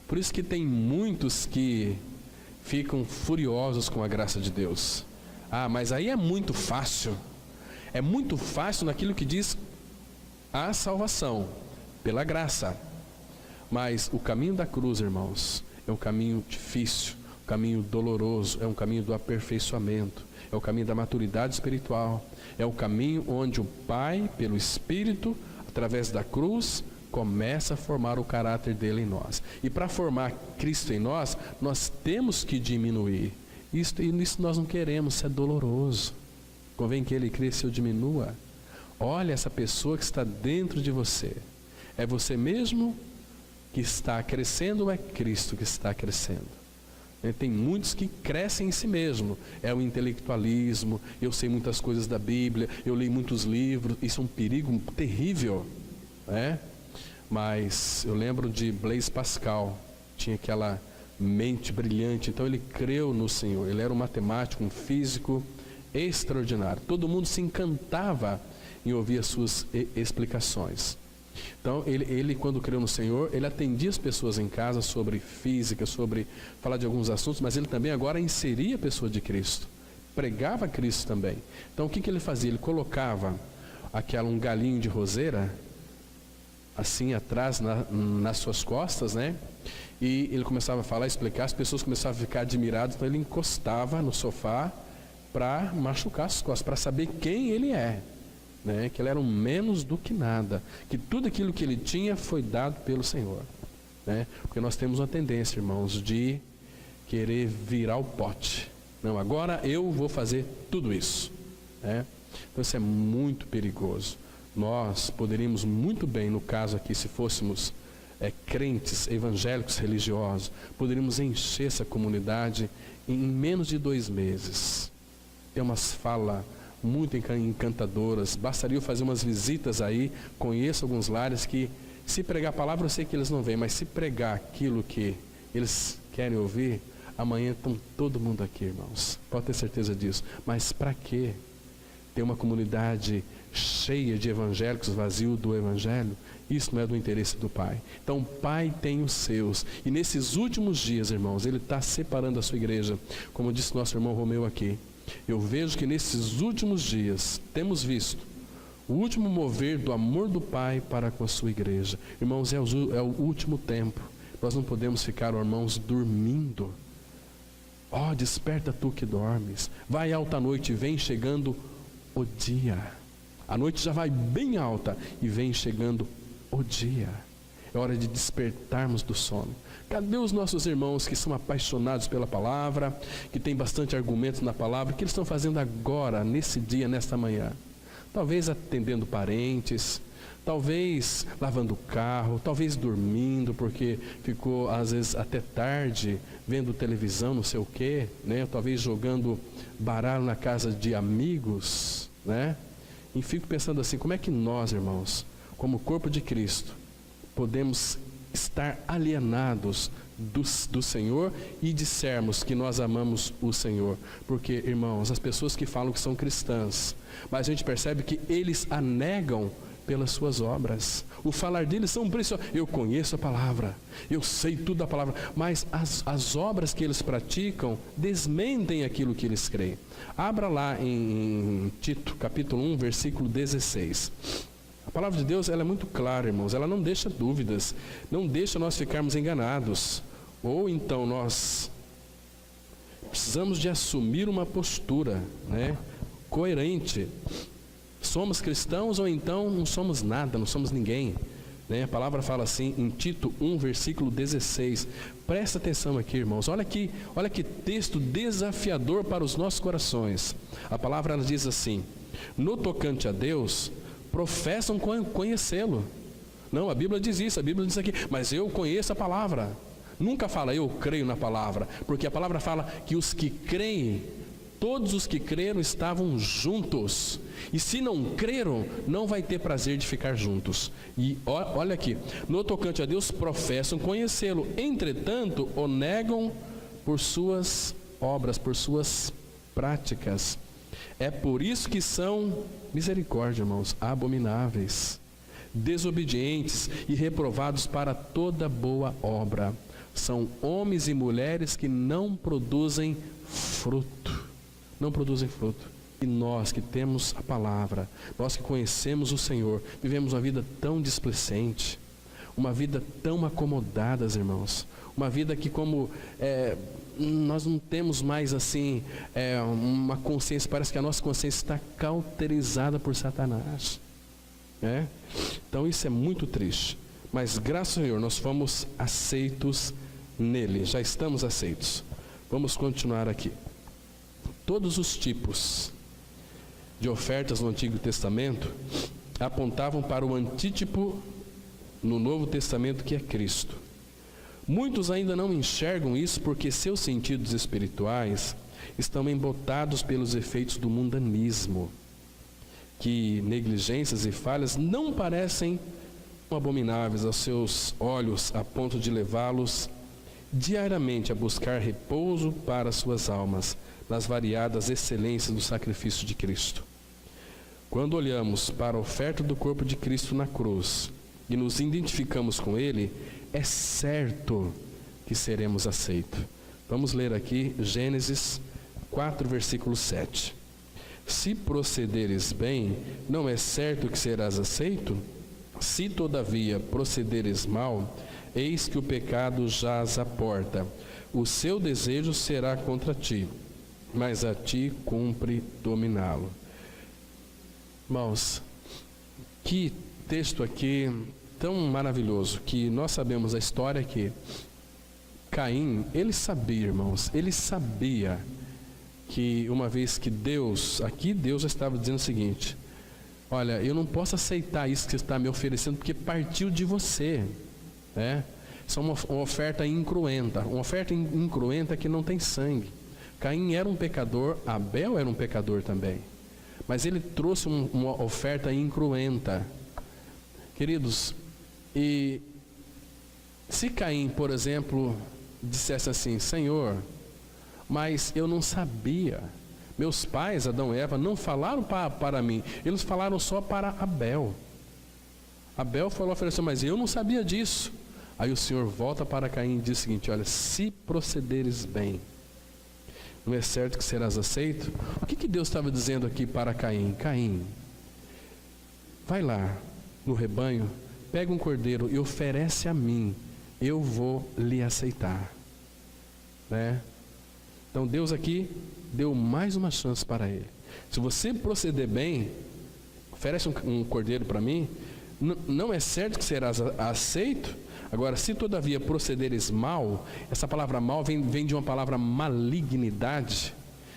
Por isso que tem muitos que ficam furiosos com a graça de Deus. Ah, mas aí é muito fácil. É muito fácil naquilo que diz a salvação, pela graça. Mas o caminho da cruz, irmãos, é um caminho difícil, um caminho doloroso, é um caminho do aperfeiçoamento, é o caminho da maturidade espiritual, é o caminho onde o Pai, pelo Espírito, através da cruz, começa a formar o caráter dele em nós. E para formar Cristo em nós, nós temos que diminuir. Isso nós não queremos, isso é doloroso. Convém que Ele cresça e eu diminua. Olha essa pessoa que está dentro de você. É você mesmo que está crescendo ou é Cristo que está crescendo? Tem muitos que crescem em si mesmo. É o intelectualismo, eu sei muitas coisas da Bíblia, eu leio muitos livros. Isso é um perigo terrível, né? Mas eu lembro de Blaise Pascal, tinha aquela mente brilhante, então ele creu no Senhor. Ele era um matemático, um físico extraordinário. Todo mundo se encantava em ouvir as suas explicações. Então ele quando creu no Senhor, ele atendia as pessoas em casa sobre física, sobre falar de alguns assuntos, mas ele também agora inseria a pessoa de Cristo, pregava Cristo também. Então o que ele fazia? Ele colocava um galinho de roseira assim atrás nas suas costas, né? E ele começava a falar, explicar, as pessoas começavam a ficar admiradas, então ele encostava no sofá para machucar as costas, para saber quem ele é, né? Que ele era um menos do que nada, que tudo aquilo que ele tinha foi dado pelo Senhor, né? Porque nós temos uma tendência, irmãos, de querer virar o pote. Não, agora eu vou fazer tudo isso, né? Então isso é muito perigoso. Nós poderíamos muito bem, no caso aqui, se fôssemos crentes, evangélicos, religiosos, poderíamos encher essa comunidade em menos de 2 meses. Tem umas falas muito encantadoras. Bastaria eu fazer umas visitas aí, conheço alguns lares que, se pregar a palavra, eu sei que eles não vêm, mas se pregar aquilo que eles querem ouvir, amanhã estão todo mundo aqui, irmãos. Pode ter certeza disso. Mas para quê? Ter uma comunidade cheia de evangélicos, vazio do evangelho? Isso não é do interesse do Pai. Então o Pai tem os seus, e nesses últimos dias, irmãos, Ele está separando a sua igreja, como disse nosso irmão Romeu aqui. Eu vejo que nesses últimos dias temos visto o último mover do amor do Pai para com a sua igreja. Irmãos, é o último tempo. Nós não podemos ficar, irmãos, dormindo. Desperta tu que dormes, vai alta noite, vem chegando o dia. A noite já vai bem alta e vem chegando o dia. É hora de despertarmos do sono. Cadê os nossos irmãos que são apaixonados pela palavra, que têm bastante argumentos na palavra? O que eles estão fazendo agora, nesse dia, nesta manhã? Talvez atendendo parentes, talvez lavando o carro, talvez dormindo, porque ficou às vezes até tarde vendo televisão, não sei o quê, né? Talvez jogando baralho na casa de amigos, né? E fico pensando assim, como é que nós, irmãos, como corpo de Cristo, podemos estar alienados do Senhor e dissermos que nós amamos o Senhor. Porque, irmãos, as pessoas que falam que são cristãs, mas a gente percebe que eles a negam pelas suas obras. O falar deles são preciosos. Eu conheço a palavra, eu sei tudo da palavra, mas as obras que eles praticam desmentem aquilo que eles creem. Abra lá em Tito, capítulo 1, versículo 16. A palavra de Deus, ela é muito clara, irmãos. Ela não deixa dúvidas, não deixa nós ficarmos enganados. Ou então nós precisamos de assumir uma postura, né, coerente. Somos cristãos ou então não somos nada, não somos ninguém, né? A palavra fala assim em Tito 1, versículo 16. Presta atenção aqui, irmãos. Olha que texto desafiador para os nossos corações. A palavra ela diz assim: no tocante a Deus, professam conhecê-lo. Não, a Bíblia diz isso, a Bíblia diz aqui, mas eu conheço a palavra. Nunca fala eu creio na palavra, porque a palavra fala que os que creem, todos os que creram estavam juntos. E se não creram, não vai ter prazer de ficar juntos. E olha aqui, no tocante a Deus professam conhecê-lo, entretanto o negam por suas obras, por suas práticas. É por isso que são, misericórdia, irmãos, abomináveis, desobedientes e reprovados para toda boa obra. São homens e mulheres que não produzem fruto. Não produzem fruto. E nós que temos a palavra, nós que conhecemos o Senhor, vivemos uma vida tão displicente, uma vida tão acomodada, irmãos, uma vida que nós não temos mais assim uma consciência, parece que a nossa consciência está cauterizada por Satanás, né? Então isso é muito triste, mas graças ao Senhor nós fomos aceitos nele, já estamos aceitos. Vamos continuar aqui. Todos os tipos de ofertas no Antigo Testamento apontavam para o antítipo no Novo Testamento, que é Cristo. Muitos ainda não enxergam isso porque seus sentidos espirituais estão embotados pelos efeitos do mundanismo, que negligências e falhas não parecem abomináveis aos seus olhos a ponto de levá-los diariamente a buscar repouso para suas almas nas variadas excelências do sacrifício de Cristo. Quando olhamos para a oferta do corpo de Cristo na cruz e nos identificamos com Ele, é certo que seremos aceitos. Vamos ler aqui Gênesis 4, versículo 7. Se procederes bem, não é certo que serás aceito? Se todavia procederes mal, eis que o pecado jaz à porta. O seu desejo será contra ti, mas a ti cumpre dominá-lo. Irmãos, que texto aqui tão maravilhoso, que nós sabemos a história que Caim, ele sabia, irmãos, ele sabia que uma vez que Deus já estava dizendo o seguinte: olha, eu não posso aceitar isso que você está me oferecendo, porque partiu de você, né? Isso é uma oferta incruenta, que não tem sangue. Caim era um pecador, Abel era um pecador também, mas ele trouxe uma oferta incruenta. Queridos, e se Caim, por exemplo, dissesse assim: Senhor, mas eu não sabia, meus pais, Adão e Eva, não falaram para mim, eles falaram só para Abel. Abel falou, ofereceu, mas eu não sabia disso. Aí o Senhor volta para Caim e diz o seguinte: olha, se procederes bem, não é certo que serás aceito? O que Deus estava dizendo aqui para Caim? Caim, vai lá no rebanho, pega um cordeiro e oferece a mim, eu vou lhe aceitar, né? Então Deus aqui deu mais uma chance para ele. Se você proceder bem, oferece um cordeiro para mim, não é certo que serás aceito? Agora, se todavia procederes mal, essa palavra mal vem de uma palavra malignidade.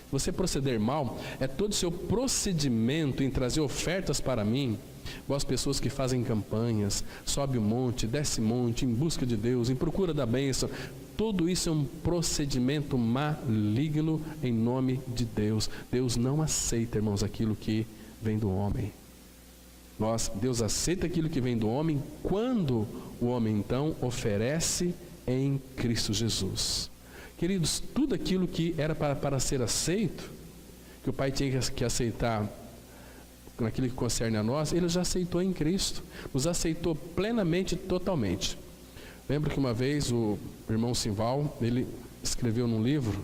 Se você proceder mal, é todo o seu procedimento em trazer ofertas para mim, igual as pessoas que fazem campanhas, sobe o monte, desce monte, em busca de Deus, em procura da bênção. Tudo isso é um procedimento maligno em nome de Deus. Deus não aceita, irmãos, aquilo que vem do homem. Deus aceita aquilo que vem do homem quando o homem então oferece em Cristo Jesus. Queridos, tudo aquilo que era para ser aceito, que o Pai tinha que aceitar naquilo que concerne a nós, Ele já aceitou em Cristo, nos aceitou plenamente, totalmente. Lembro que uma vez o irmão Simval, ele escreveu num livro,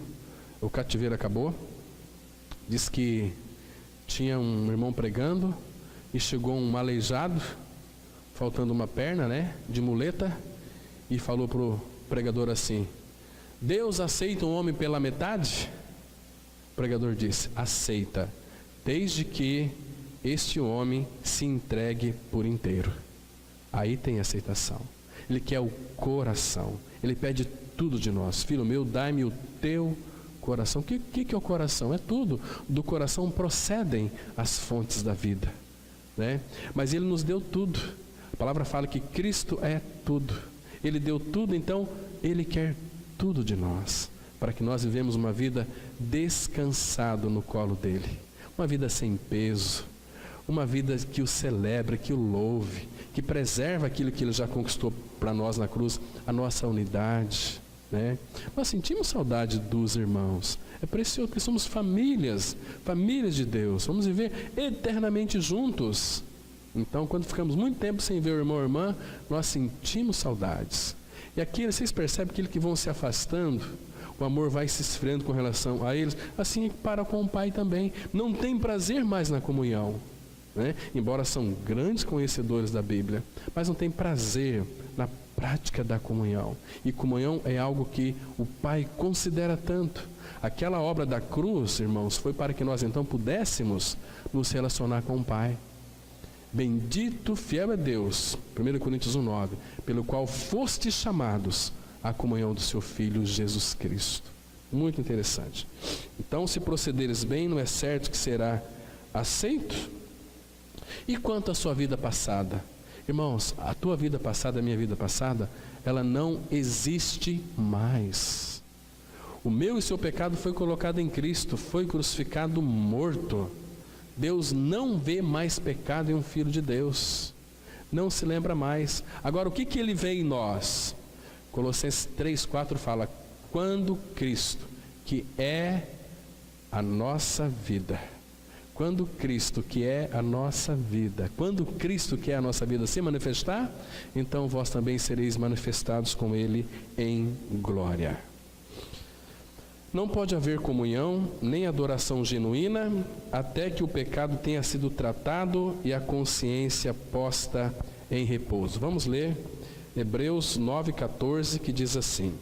O Cativeiro Acabou, diz que tinha um irmão pregando e chegou um aleijado, faltando uma perna, de muleta, e falou para o pregador assim: Deus aceita um homem pela metade? O pregador disse: aceita, desde que este homem se entregue por inteiro. Aí tem aceitação. Ele quer o coração, Ele pede tudo de nós. Filho meu, dai-me o teu coração. O que é o coração? É tudo. Do coração procedem as fontes da vida, Mas Ele nos deu tudo. A palavra fala que Cristo é tudo. Ele deu tudo, então Ele quer tudo de nós, para que nós vivemos uma vida descansado no colo dEle, uma vida sem peso, uma vida que o celebre, que o louve, que preserva aquilo que Ele já conquistou para nós na cruz, a nossa unidade, Nós sentimos saudade dos irmãos, é precioso, porque somos famílias de Deus, vamos viver eternamente juntos. Então, quando ficamos muito tempo sem ver o irmão ou irmã, nós sentimos saudades. E aqui, vocês percebem que aqueles que vão se afastando, o amor vai se esfriando com relação a eles, assim é que para com o Pai também. Não tem prazer mais na comunhão, Embora são grandes conhecedores da Bíblia, mas não tem prazer na prática da comunhão. E comunhão é algo que o Pai considera tanto. Aquela obra da cruz, irmãos, foi para que nós então pudéssemos nos relacionar com o Pai. Bendito, fiel é Deus, 1 Coríntios 1:9, pelo qual fostes chamados à comunhão do seu Filho Jesus Cristo. Muito interessante. Então, se procederes bem, não é certo que será aceito? E quanto à sua vida passada? Irmãos, a tua vida passada, a minha vida passada, ela não existe mais. O meu e seu pecado foi colocado em Cristo, foi crucificado, morto. Deus não vê mais pecado em um filho de Deus, não se lembra mais. Agora, o que Ele vê em nós? Colossenses 3:4 fala: quando Cristo, que é a nossa vida, quando Cristo, que é a nossa vida, quando Cristo, que é a nossa vida, se manifestar, então vós também sereis manifestados com Ele em glória. Não pode haver comunhão, nem adoração genuína, até que o pecado tenha sido tratado e a consciência posta em repouso. Vamos ler Hebreus 9:14, que diz assim: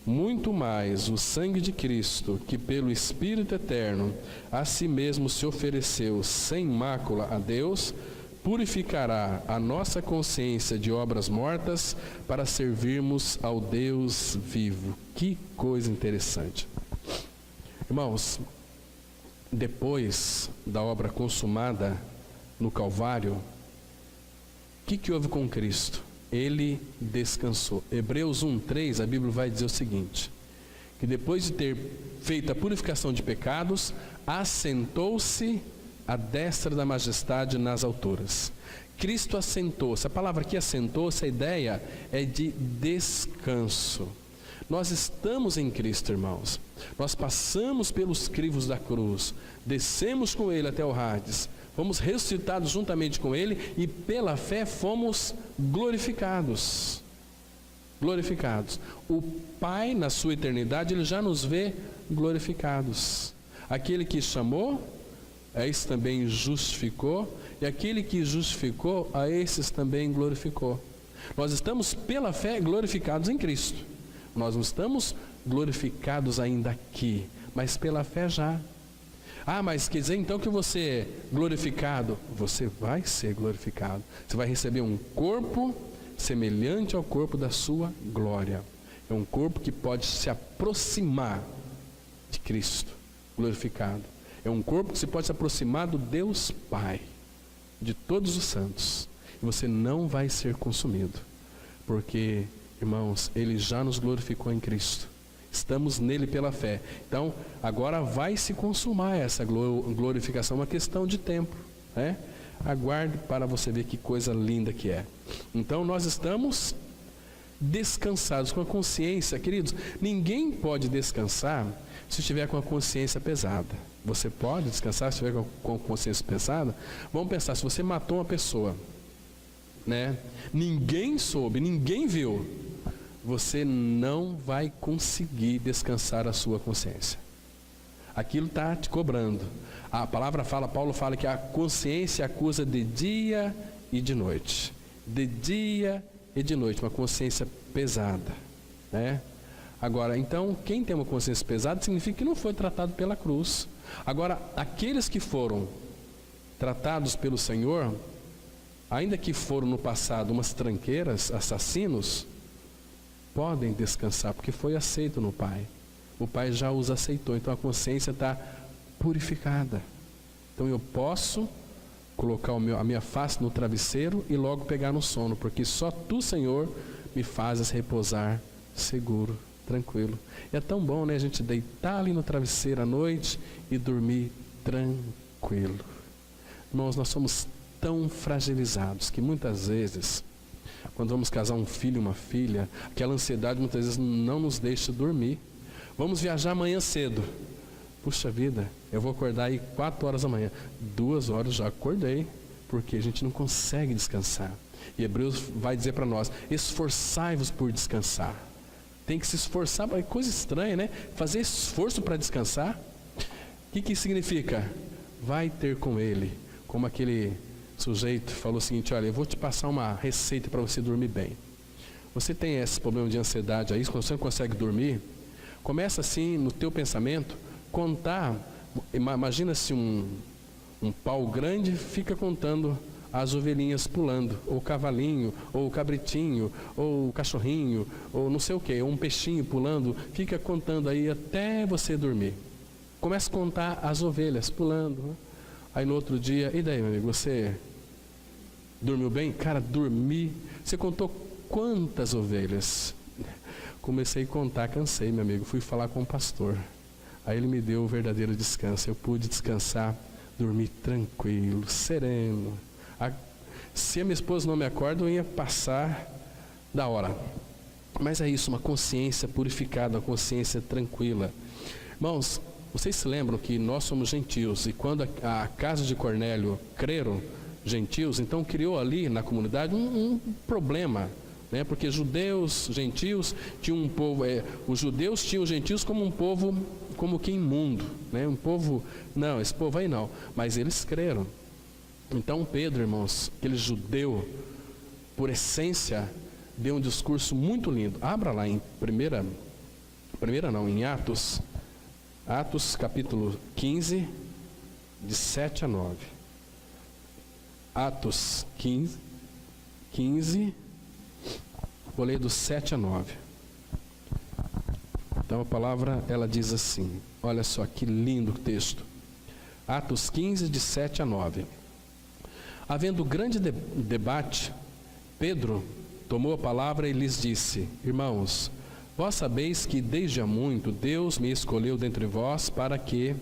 muito mais o sangue de Cristo, que pelo Espírito eterno a si mesmo se ofereceu sem mácula a Deus, purificará a nossa consciência de obras mortas para servirmos ao Deus vivo. Que coisa interessante. Irmãos, depois da obra consumada no Calvário, o que houve com Cristo? Ele descansou. Hebreus 1:3, a Bíblia vai dizer o seguinte: que depois de ter feito a purificação de pecados, assentou-se à destra da majestade nas alturas. Cristo assentou-se. A palavra aqui assentou-se, a ideia é de descanso. Nós estamos em Cristo, irmãos. Nós passamos pelos crivos da cruz, descemos com Ele até o Hades, fomos ressuscitados juntamente com Ele e pela fé fomos glorificados. Glorificados. O Pai, na sua eternidade, Ele já nos vê glorificados. Aquele que chamou, a esses também justificou, e aquele que justificou, a esses também glorificou. Nós estamos pela fé glorificados em Cristo. Nós não estamos glorificados ainda aqui, mas pela fé já. Mas quer dizer então que você é glorificado? Você vai ser glorificado. Você vai receber um corpo semelhante ao corpo da sua glória. É um corpo que pode se aproximar de Cristo, glorificado. É um corpo que se pode se aproximar do Deus Pai, de todos os santos. E você não vai ser consumido, porque, irmãos, Ele já nos glorificou em Cristo. Estamos nele pela fé. Então, agora vai se consumar essa glorificação, uma questão de tempo, Aguarde para você ver que coisa linda que é. Então, nós estamos descansados, com a consciência. Queridos, ninguém pode descansar se estiver com a consciência pesada. Você pode descansar se estiver com a consciência pesada? Vamos pensar, se você matou uma pessoa, né? Ninguém soube, ninguém viu, você não vai conseguir descansar a sua consciência. Aquilo está te cobrando. A palavra fala, Paulo fala que a consciência acusa de dia e de noite. De dia e de noite, uma consciência pesada, né? Agora, então, quem tem uma consciência pesada significa que não foi tratado pela cruz. Agora, aqueles que foram tratados pelo Senhor, ainda que foram no passado umas tranqueiras, assassinos, podem descansar, porque foi aceito no Pai. O Pai já os aceitou, então a consciência está purificada. Então eu posso colocar a minha face no travesseiro e logo pegar no sono, porque só Tu, Senhor, me fazes repousar seguro, tranquilo. E é tão bom, né, a gente deitar ali no travesseiro à noite e dormir tranquilo. Irmãos, nós somos tão fragilizados que muitas vezes, quando vamos casar um filho e uma filha, aquela ansiedade muitas vezes não nos deixa dormir. Vamos viajar amanhã cedo. Puxa vida, eu vou acordar aí 4 horas da manhã. 2 horas já acordei, porque a gente não consegue descansar. E Hebreus vai dizer para nós, esforçai-vos por descansar. Tem que se esforçar, é coisa estranha, né? Fazer esforço para descansar. O que isso significa? Vai ter com Ele. Como aquele sujeito falou o seguinte, olha, eu vou te passar uma receita para você dormir bem. Você tem esse problema de ansiedade aí, quando você não consegue dormir, começa assim no teu pensamento, contar, imagina se um pau grande fica contando as ovelhinhas pulando, ou o cavalinho, ou o cabritinho, ou o cachorrinho, ou não sei o que, ou um peixinho pulando, fica contando aí até você dormir. Começa a contar as ovelhas pulando, né? Aí no outro dia, e daí, meu amigo, você dormiu bem? Cara, dormi. Você contou quantas ovelhas? Comecei a contar, cansei, meu amigo. Fui falar com o pastor. Aí ele me deu o verdadeiro descanso. Eu pude descansar, dormir tranquilo, sereno. Se a minha esposa não me acorda, eu ia passar da hora. Mas é isso, uma consciência purificada, uma consciência tranquila. Irmãos, vocês se lembram que nós somos gentios, e quando a casa de Cornélio creram, gentios, então criou ali na comunidade um problema, né? Porque judeus, gentios, tinham um povo, os judeus tinham os gentios como um povo, como que imundo, né? Um povo, não, esse povo aí não, mas eles creram. Então Pedro, irmãos, aquele judeu, por essência, deu um discurso muito lindo. Abra lá em em Atos capítulo 15, de 7 a 9. Atos 15, vou ler do 7 a 9. Então a palavra, ela diz assim, olha só que lindo o texto. Atos 15, de 7 a 9. Havendo grande debate, Pedro tomou a palavra e lhes disse, irmãos, vós sabeis que desde há muito Deus me escolheu dentre vós para que,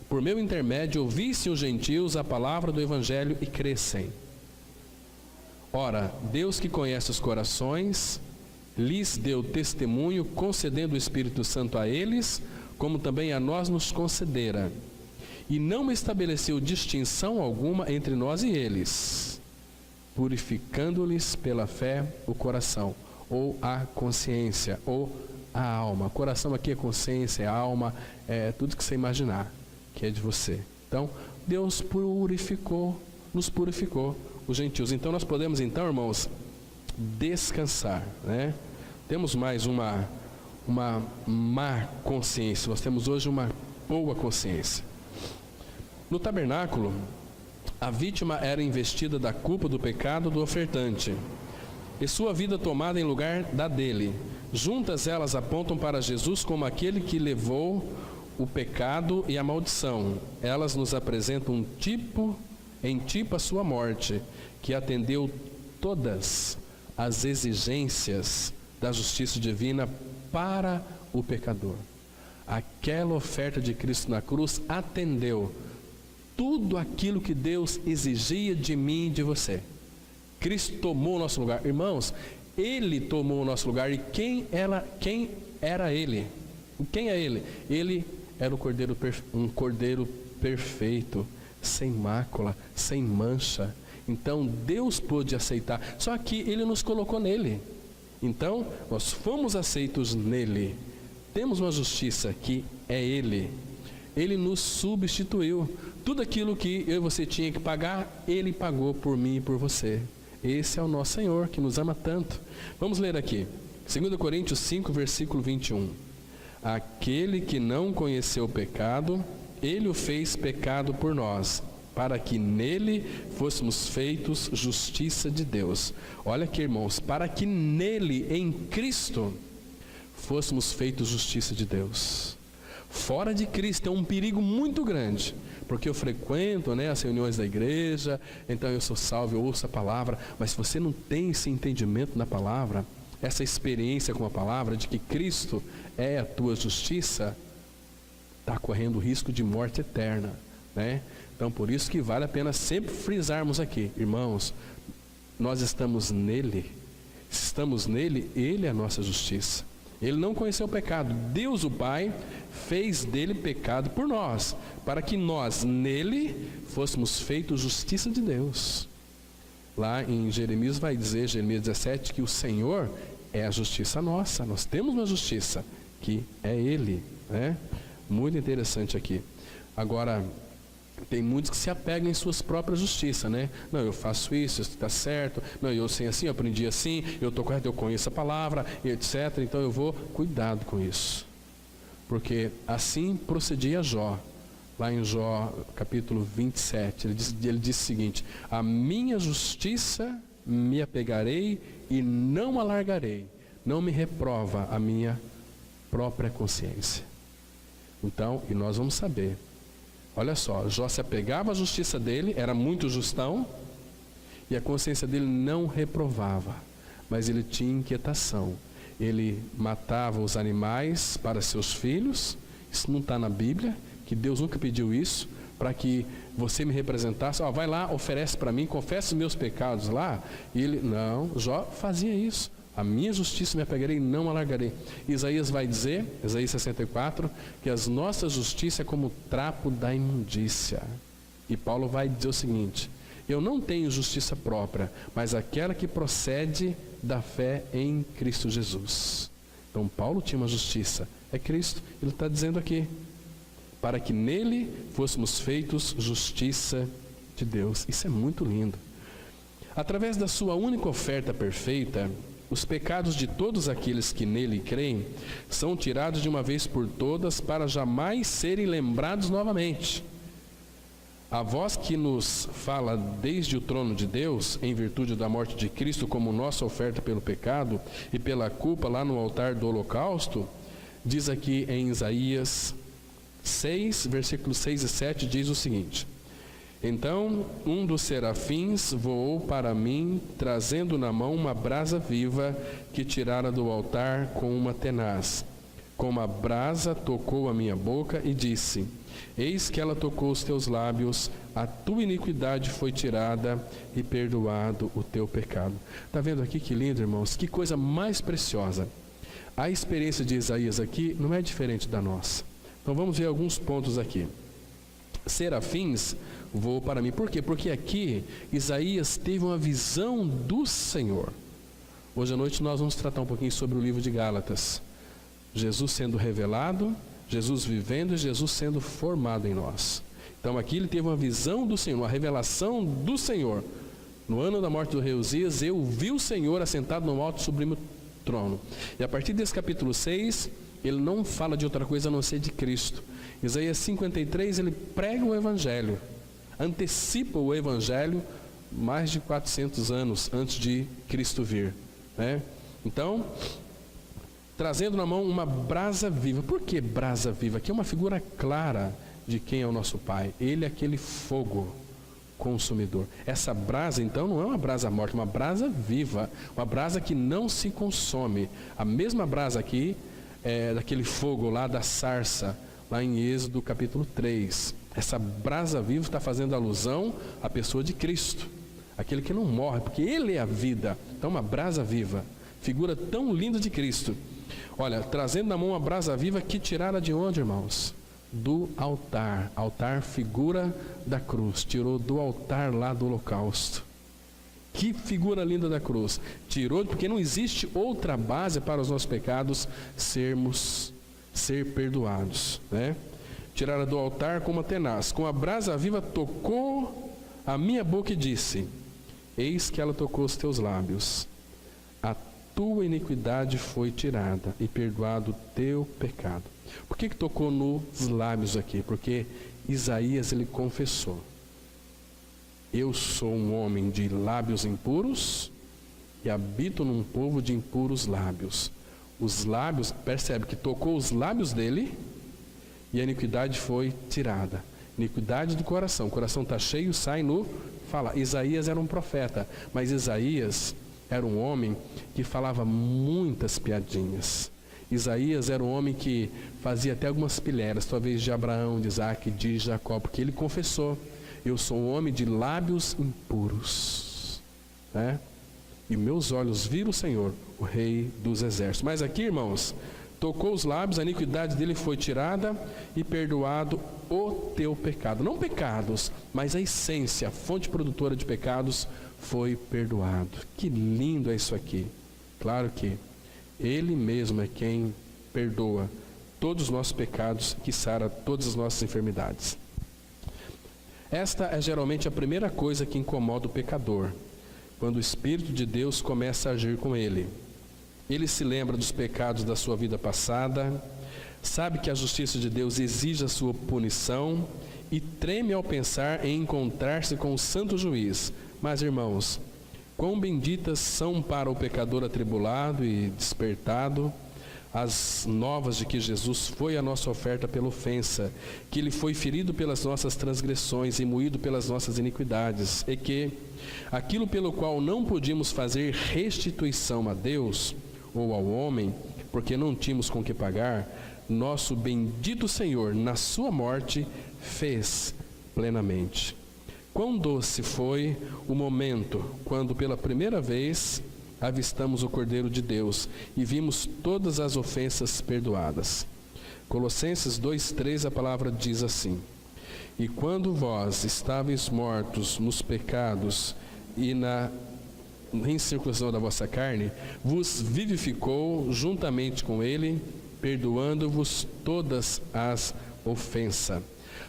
por meu intermédio, ouvissem os gentios a palavra do Evangelho e crescem. Ora, Deus que conhece os corações, lhes deu testemunho, concedendo o Espírito Santo a eles, como também a nós nos concedera. E não estabeleceu distinção alguma entre nós e eles, purificando-lhes pela fé o coração, ou a consciência, ou a alma. Coração aqui é consciência, é alma, é tudo que você imaginar que é de você. Então, Deus nos purificou, os gentios. Então, nós podemos, então, irmãos, descansar, né? Temos mais uma má consciência, nós temos hoje uma boa consciência. No tabernáculo, a vítima era investida da culpa do pecado do ofertante, e sua vida tomada em lugar da dele. Juntas elas apontam para Jesus como aquele que levou o pecado e a maldição. Elas nos apresentam em tipo a sua morte, que atendeu todas as exigências da justiça divina para o pecador. Aquela oferta de Cristo na cruz atendeu tudo aquilo que Deus exigia de mim e de você. Cristo tomou o nosso lugar. Irmãos, Ele tomou o nosso lugar. E quem era Ele? Quem é Ele? Ele era um cordeiro perfeito, sem mácula, sem mancha. Então Deus pôde aceitar. Só que Ele nos colocou nele. Então nós fomos aceitos nele. Temos uma justiça que é Ele. Ele nos substituiu. Tudo aquilo que eu e você tinha que pagar, Ele pagou por mim e por você. Esse é o nosso Senhor, que nos ama tanto. Vamos ler aqui, 2 Coríntios 5, versículo 21. Aquele que não conheceu o pecado, Ele o fez pecado por nós, para que nele fôssemos feitos justiça de Deus. Olha aqui, irmãos, para que nele, em Cristo, fôssemos feitos justiça de Deus. Fora de Cristo é um perigo muito grande, porque eu frequento, as reuniões da igreja, então eu sou salvo, eu ouço a palavra, mas se você não tem esse entendimento na palavra, essa experiência com a palavra de que Cristo é a tua justiça, está correndo risco de morte eterna, Então por isso que vale a pena sempre frisarmos aqui, irmãos, nós estamos nele. Se estamos nele, Ele é a nossa justiça. Ele não conheceu o pecado. Deus, o Pai, fez dele pecado por nós, para que nós, nele, fôssemos feitos justiça de Deus. Lá em Jeremias vai dizer, Jeremias 17, que o Senhor é a justiça nossa. Nós temos uma justiça, que é Ele. Muito interessante aqui. Agora, tem muitos que se apegam em suas próprias justiças, Não, eu faço isso está certo. Não, eu sei assim, eu aprendi assim, eu estou correto, eu conheço a palavra, etc. Então eu vou, cuidado com isso. Porque assim procedia Jó. Lá em Jó, capítulo 27, ele diz o seguinte: a minha justiça me apegarei e não alargarei. Não me reprova a minha própria consciência. Então, e nós vamos saber. Olha só, Jó se apegava à justiça dele, era muito justão, e a consciência dele não reprovava, mas ele tinha inquietação. Ele matava os animais para seus filhos, isso não está na Bíblia, que Deus nunca pediu isso, para que você me representasse, vai lá, oferece para mim, confessa os meus pecados lá, e ele, não, Jó fazia isso. A minha justiça me apegarei e não alargarei. Isaías vai dizer, Isaías 64, que as nossas justiças é como o trapo da imundícia. E Paulo vai dizer o seguinte: eu não tenho justiça própria, mas aquela que procede da fé em Cristo Jesus. Então Paulo tinha uma justiça, é Cristo. Ele está dizendo aqui, para que nele fôssemos feitos justiça de Deus. Isso é muito lindo. Através da sua única oferta perfeita, os pecados de todos aqueles que nele creem são tirados de uma vez por todas para jamais serem lembrados novamente. A voz que nos fala desde o trono de Deus, em virtude da morte de Cristo como nossa oferta pelo pecado e pela culpa lá no altar do holocausto, diz aqui em Isaías 6, versículos 6 e 7, diz o seguinte: então um dos serafins voou para mim, trazendo na mão uma brasa viva que tirara do altar com uma tenaz. Com a brasa tocou a minha boca e disse: eis que ela tocou os teus lábios, a tua iniquidade foi tirada e perdoado o teu pecado. Está vendo aqui que lindo, irmãos? Que coisa mais preciosa. A experiência de Isaías aqui não é diferente da nossa. Então vamos ver alguns pontos aqui. Serafins voou para mim. Por quê? Porque aqui Isaías teve uma visão do Senhor. Hoje à noite nós vamos tratar um pouquinho sobre o livro de Gálatas. Jesus sendo revelado, Jesus vivendo e Jesus sendo formado em nós. Então aqui ele teve uma visão do Senhor, uma revelação do Senhor. No ano da morte do rei Uzias, eu vi o Senhor assentado no alto e sublime trono. E a partir desse capítulo 6, ele não fala de outra coisa a não ser de Cristo. Isaías 53, ele prega o Evangelho, antecipa o Evangelho mais de 400 anos antes de Cristo vir, Então, trazendo na mão uma brasa viva. Por que brasa viva? Aqui é uma figura clara de quem é o nosso Pai. Ele é aquele fogo consumidor. Essa brasa, então, não é uma brasa morta, é uma brasa viva, uma brasa que não se consome. A mesma brasa aqui é daquele fogo lá da sarça, lá em Êxodo capítulo 3. Essa brasa viva está fazendo alusão à pessoa de Cristo, aquele que não morre, porque Ele é a vida. Então uma brasa viva. Figura tão linda de Cristo. Olha, trazendo na mão a brasa viva que tirara de onde, irmãos? Do altar. Altar, figura da cruz. Tirou do altar lá do holocausto. Que figura linda da cruz. Tirou, porque não existe outra base para os nossos pecados ser perdoados, né? Tirara do altar com uma tenaz. Com a brasa viva tocou a minha boca e disse: eis que ela tocou os teus lábios. A tua iniquidade foi tirada e perdoado o teu pecado. Por que tocou nos lábios aqui? Porque Isaías, ele confessou: eu sou um homem de lábios impuros e habito num povo de impuros lábios. Os lábios, percebe que tocou os lábios dele e a iniquidade foi tirada. Iniquidade do coração. O coração está cheio, sai no fala. Isaías era um profeta, mas Isaías era um homem que falava muitas piadinhas. Isaías era um homem que fazia até algumas pilhérias, talvez de Abraão, de Isaac, de Jacó, porque ele confessou: eu sou um homem de lábios impuros, né? E meus olhos viram o Senhor, o Rei dos Exércitos. Mas aqui, irmãos, tocou os lábios, a iniquidade dele foi tirada e perdoado o teu pecado. Não pecados, mas a essência, a fonte produtora de pecados foi perdoado. Que lindo é isso aqui. Claro que Ele mesmo é quem perdoa todos os nossos pecados, que sara todas as nossas enfermidades. Esta é geralmente a primeira coisa que incomoda o pecador, quando o Espírito de Deus começa a agir com ele. Ele se lembra dos pecados da sua vida passada, sabe que a justiça de Deus exige a sua punição e treme ao pensar em encontrar-se com o santo juiz. Mas, irmãos, quão benditas são para o pecador atribulado e despertado as novas de que Jesus foi a nossa oferta pela ofensa, que Ele foi ferido pelas nossas transgressões e moído pelas nossas iniquidades, e que aquilo pelo qual não podíamos fazer restituição a Deus ou ao homem, porque não tínhamos com que pagar, nosso bendito Senhor, na sua morte, fez plenamente. Quão doce foi o momento quando pela primeira vez avistamos o Cordeiro de Deus e vimos todas as ofensas perdoadas. Colossenses 2:3, a palavra diz assim: e quando vós estáveis mortos nos pecados e na incircuncisão da vossa carne, vos vivificou juntamente com ele, perdoando-vos todas as ofensas.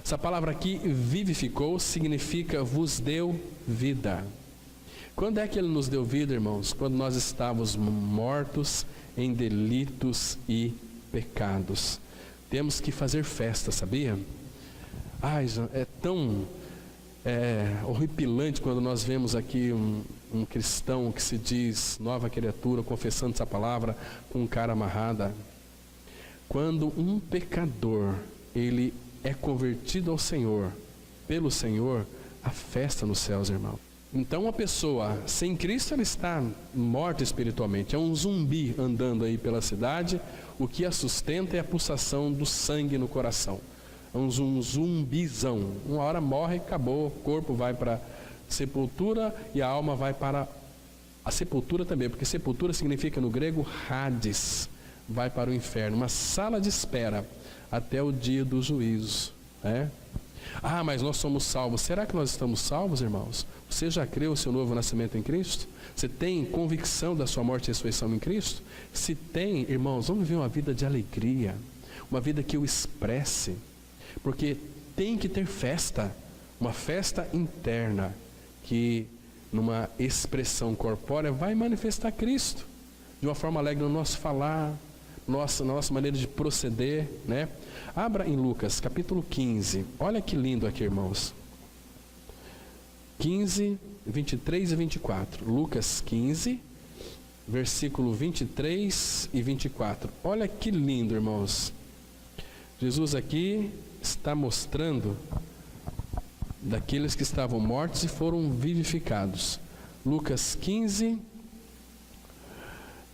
Essa palavra aqui, vivificou, significa vos deu vida. Quando é que Ele nos deu vida, irmãos? Quando nós estávamos mortos em delitos e pecados. Temos que fazer festa, sabia? Ai, é tão horripilante quando nós vemos aqui um cristão que se diz nova criatura, confessando essa palavra com cara amarrada. Quando um pecador, ele é convertido ao Senhor, pelo Senhor, a festa nos céus, irmão. Então, uma pessoa sem Cristo, ela está morta espiritualmente. É um zumbi andando aí pela cidade. O que a sustenta é a pulsação do sangue no coração. É um zumbizão. Uma hora morre, acabou. O corpo vai para a sepultura e a alma vai para a sepultura também. Porque sepultura significa no grego Hades. Vai para o inferno. Uma sala de espera até o dia do juízo, né? Ah, mas nós somos salvos. Será que nós estamos salvos, irmãos? Você já creu o seu novo nascimento em Cristo? Você tem convicção da sua morte e ressurreição em Cristo? Se tem, irmãos, vamos viver uma vida de alegria, uma vida que o expresse, porque tem que ter festa, uma festa interna, que numa expressão corpórea vai manifestar Cristo, de uma forma alegre no nosso falar, na nossa maneira de proceder, né? Abra em Lucas, capítulo 15. Olha que lindo aqui, irmãos. 15, 23 e 24. Lucas 15, versículo 23 e 24. Olha que lindo, irmãos. Jesus aqui está mostrando daqueles que estavam mortos e foram vivificados. Lucas 15,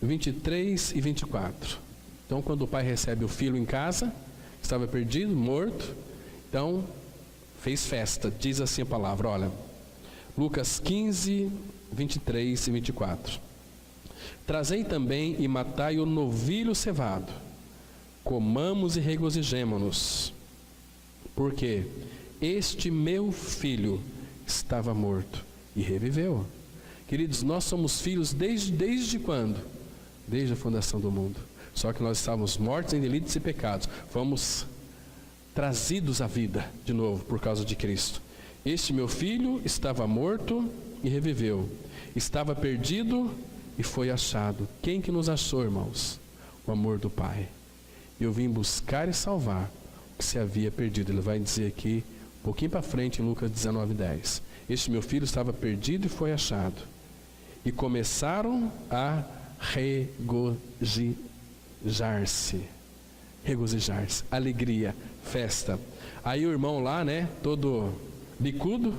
23 e 24. Então, quando o pai recebe o filho em casa, estava perdido, morto, então fez festa. Diz assim a palavra, olha, Lucas 15, 23 e 24. Trazei também e matai o novilho cevado. Comamos e regozijemo-nos, porque este meu filho estava morto e reviveu. Queridos, nós somos filhos desde quando? Desde a fundação do mundo. Só que nós estávamos mortos em delitos e pecados. Fomos trazidos à vida de novo por causa de Cristo. Este meu filho estava morto e reviveu. Estava perdido e foi achado. Quem que nos achou, irmãos? O amor do Pai. Eu vim buscar e salvar o que se havia perdido. Ele vai dizer aqui, um pouquinho para frente, em Lucas 19:10. Este meu filho estava perdido e foi achado. E começaram a regozijar-se. Regozijar-se. Alegria, festa. Aí o irmão lá, né, todo bicudo,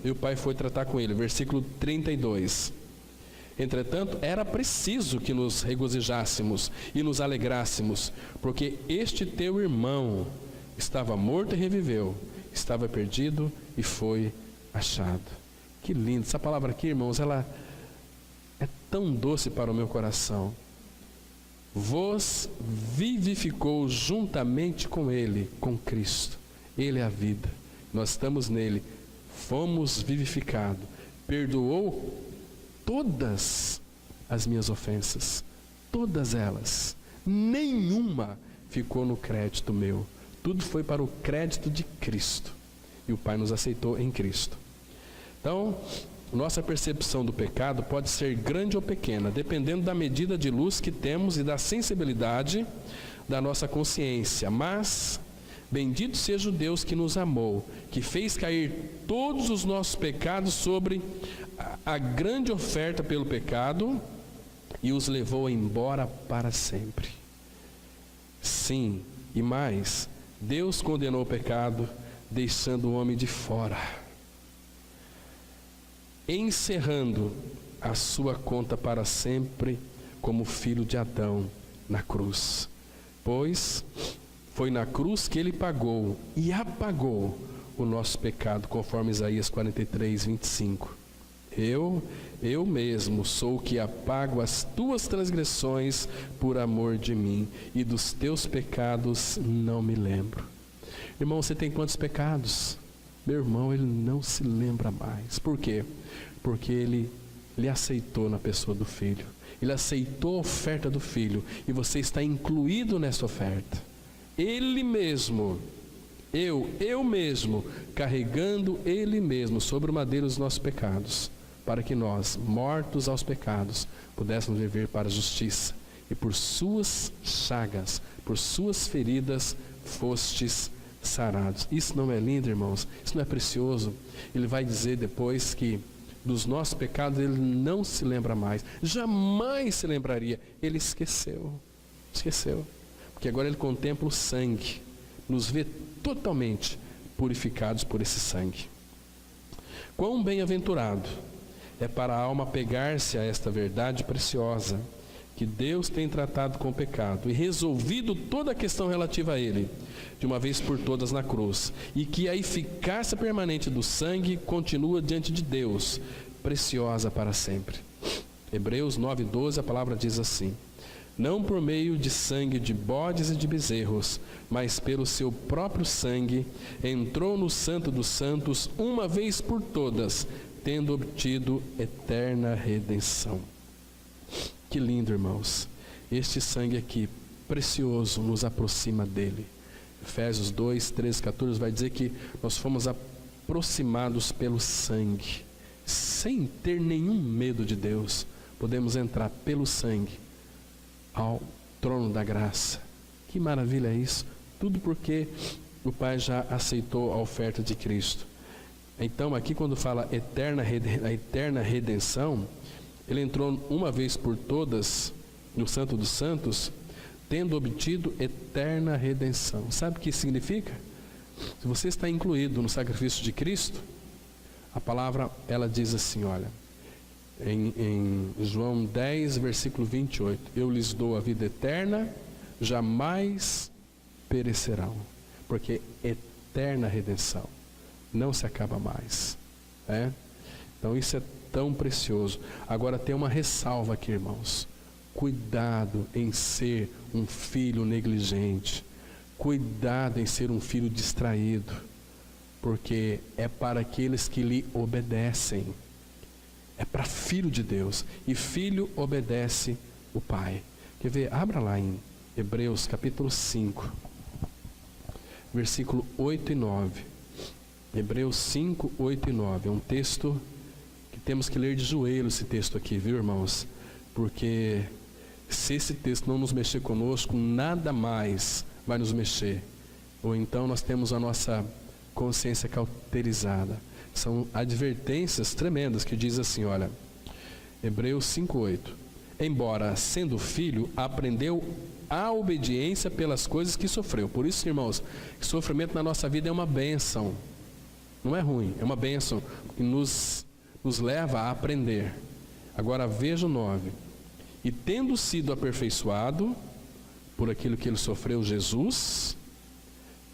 e o pai foi tratar com ele. Versículo 32. Entretanto, era preciso que nos regozijássemos e nos alegrássemos, porque este teu irmão estava morto e reviveu, estava perdido e foi achado. Que lindo! Essa palavra aqui, irmãos, ela é tão doce para o meu coração. Vos vivificou juntamente com Ele, com Cristo. Ele é a vida. Nós estamos nele. Fomos vivificados. Perdoou todas as minhas ofensas. Todas elas. Nenhuma ficou no crédito meu. Tudo foi para o crédito de Cristo. E o Pai nos aceitou em Cristo. Então, nossa percepção do pecado pode ser grande ou pequena, dependendo da medida de luz que temos e da sensibilidade da nossa consciência. Mas, bendito seja o Deus que nos amou, que fez cair todos os nossos pecados sobre a grande oferta pelo pecado e os levou embora para sempre. Sim, e mais, Deus condenou o pecado, deixando o homem de fora, encerrando a sua conta para sempre como filho de Adão na cruz. Pois foi na cruz que ele pagou e apagou o nosso pecado, conforme Isaías 43:25. Eu mesmo sou o que apago as tuas transgressões por amor de mim, e dos teus pecados não me lembro. Irmão, você tem quantos pecados? Meu irmão, ele não se lembra mais. Por quê? Porque ele aceitou na pessoa do Filho. Ele aceitou a oferta do Filho. E você está incluído nessa oferta. Ele mesmo, eu mesmo, carregando Ele mesmo sobre o madeiro os nossos pecados, para que nós, mortos aos pecados, pudéssemos viver para a justiça. E por suas chagas, por suas feridas, fostes sarados. Isso não é lindo, irmãos? Isso não é precioso? Ele vai dizer depois que dos nossos pecados ele não se lembra mais. Jamais se lembraria. Ele esqueceu. Porque agora ele contempla o sangue. Nos vê totalmente purificados por esse sangue. Quão bem-aventurado é para a alma pegar-se a esta verdade preciosa, que Deus tem tratado com o pecado e resolvido toda a questão relativa a ele, de uma vez por todas na cruz, e que a eficácia permanente do sangue continua diante de Deus, preciosa para sempre. Hebreus 9:12, a palavra diz assim: não por meio de sangue de bodes e de bezerros, mas pelo seu próprio sangue, entrou no Santo dos Santos uma vez por todas, tendo obtido eterna redenção. Que lindo, irmãos. Este sangue aqui, precioso, nos aproxima dele. Efésios 2, 13, 14 vai dizer que nós fomos aproximados pelo sangue. Sem ter nenhum medo de Deus, podemos entrar pelo sangue ao trono da graça. Que maravilha é isso. Tudo porque o Pai já aceitou a oferta de Cristo. Então aqui quando fala a eterna redenção, ele entrou uma vez por todas no Santo dos Santos, tendo obtido eterna redenção. Sabe o que isso significa? Se você está incluído no sacrifício de Cristo, a palavra ela diz assim, olha, em João 10, versículo 28, eu lhes dou a vida eterna, jamais perecerão, porque eterna redenção não se acaba mais, né? Então isso é tão precioso. Agora tem uma ressalva aqui, irmãos. Cuidado em ser um filho negligente. Cuidado em ser um filho distraído. Porque é para aqueles que lhe obedecem. É para filho de Deus. E filho obedece o Pai. Quer ver? Abra lá em Hebreus capítulo 5. Versículo 8 e 9. Hebreus 5, 8 e 9. É um texto que temos que ler de joelho, esse texto aqui, viu, irmãos? Porque se esse texto não nos mexer conosco, nada mais vai nos mexer. Ou então nós temos a nossa consciência cauterizada. São advertências tremendas que diz assim, olha, Hebreus 5, 8. Embora sendo filho, aprendeu a obediência pelas coisas que sofreu. Por isso, irmãos, sofrimento na nossa vida é uma bênção. Não é ruim, é uma bênção que nos leva a aprender. Agora veja o 9. E tendo sido aperfeiçoado por aquilo que ele sofreu, Jesus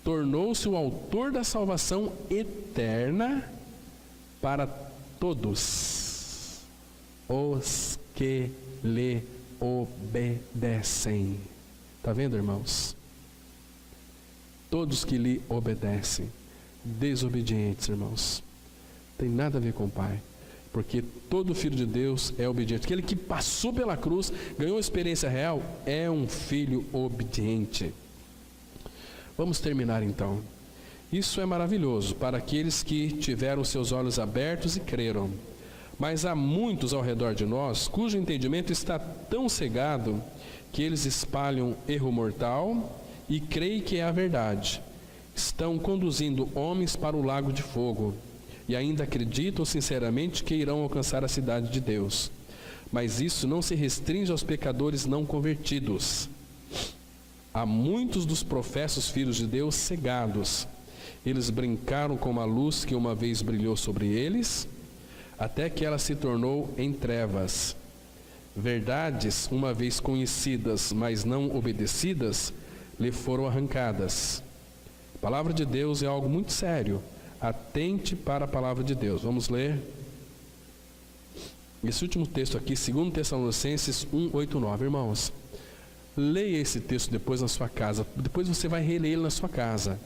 tornou-se o autor da salvação eterna para todos os que lhe obedecem. Está vendo, irmãos? Todos que lhe obedecem. Desobedientes, irmãos. Tem nada a ver com o Pai. Porque todo filho de Deus é obediente. Aquele que passou pela cruz, ganhou experiência real, é um filho obediente. Vamos terminar então. Isso é maravilhoso para aqueles que tiveram seus olhos abertos e creram. Mas há muitos ao redor de nós cujo entendimento está tão cegado que eles espalham erro mortal e creem que é a verdade. Estão conduzindo homens para o lago de fogo e ainda acreditam sinceramente que irão alcançar a cidade de Deus. Mas isso não se restringe aos pecadores não convertidos. Há muitos dos professos filhos de Deus cegados. Eles brincaram com a luz que uma vez brilhou sobre eles, até que ela se tornou em trevas. Verdades, uma vez conhecidas, mas não obedecidas, lhe foram arrancadas. A palavra de Deus é algo muito sério. Atente para a palavra de Deus. Vamos ler esse último texto aqui, 2 Tessalonicenses 1, 8, 9. Irmãos, leia esse texto depois na sua casa. Depois você vai reler ele na sua casa.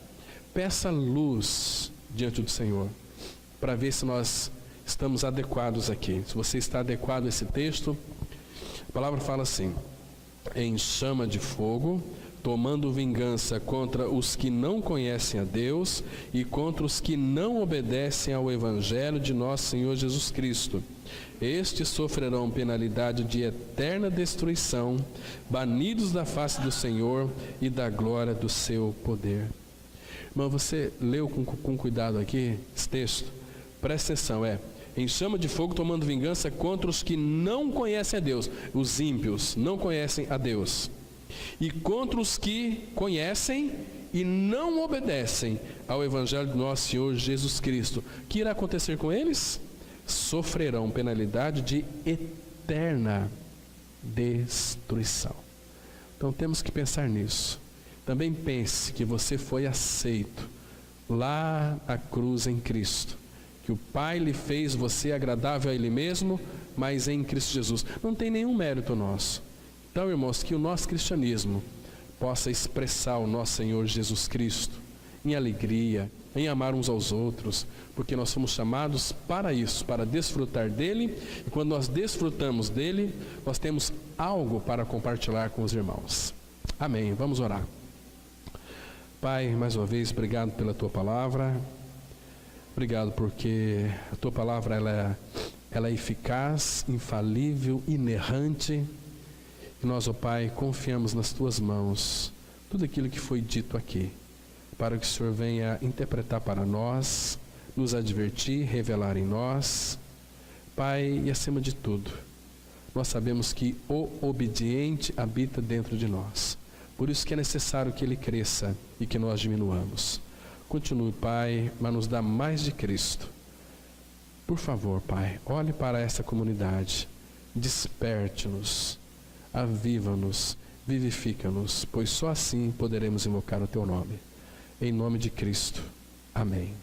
Peça luz diante do Senhor, para ver se nós estamos adequados aqui. Se você está adequado a esse texto, a palavra fala assim: em chama de fogo, tomando vingança contra os que não conhecem a Deus e contra os que não obedecem ao Evangelho de nosso Senhor Jesus Cristo. Estes sofrerão penalidade de eterna destruição, banidos da face do Senhor e da glória do seu poder. Irmão, você leu com cuidado aqui esse texto? Presta atenção, em chama de fogo, tomando vingança contra os que não conhecem a Deus. Os ímpios não conhecem a Deus. E contra os que conhecem e não obedecem ao Evangelho do nosso Senhor Jesus Cristo. O que irá acontecer com eles? Sofrerão penalidade de eterna destruição. Então temos que pensar nisso. Também pense que você foi aceito lá à cruz em Cristo. Que o Pai lhe fez você agradável a Ele mesmo, mas em Cristo Jesus. Não tem nenhum mérito nosso. Então, irmãos, que o nosso cristianismo possa expressar o nosso Senhor Jesus Cristo em alegria, em amar uns aos outros, porque nós somos chamados para isso, para desfrutar dele, e quando nós desfrutamos dele, nós temos algo para compartilhar com os irmãos. Amém. Vamos orar. Pai, mais uma vez, obrigado pela tua palavra. Obrigado porque a tua palavra ela é eficaz, infalível, inerrante. E nós, ó Pai, confiamos nas tuas mãos tudo aquilo que foi dito aqui, para que o Senhor venha interpretar para nós, nos advertir, revelar em nós. Pai, e acima de tudo, nós sabemos que o obediente habita dentro de nós. Por isso que é necessário que ele cresça e que nós diminuamos. Continue, Pai, mas nos dá mais de Cristo. Por favor, Pai, olhe para essa comunidade, desperte-nos, aviva-nos, vivifica-nos, pois só assim poderemos invocar o Teu nome. Em nome de Cristo. Amém.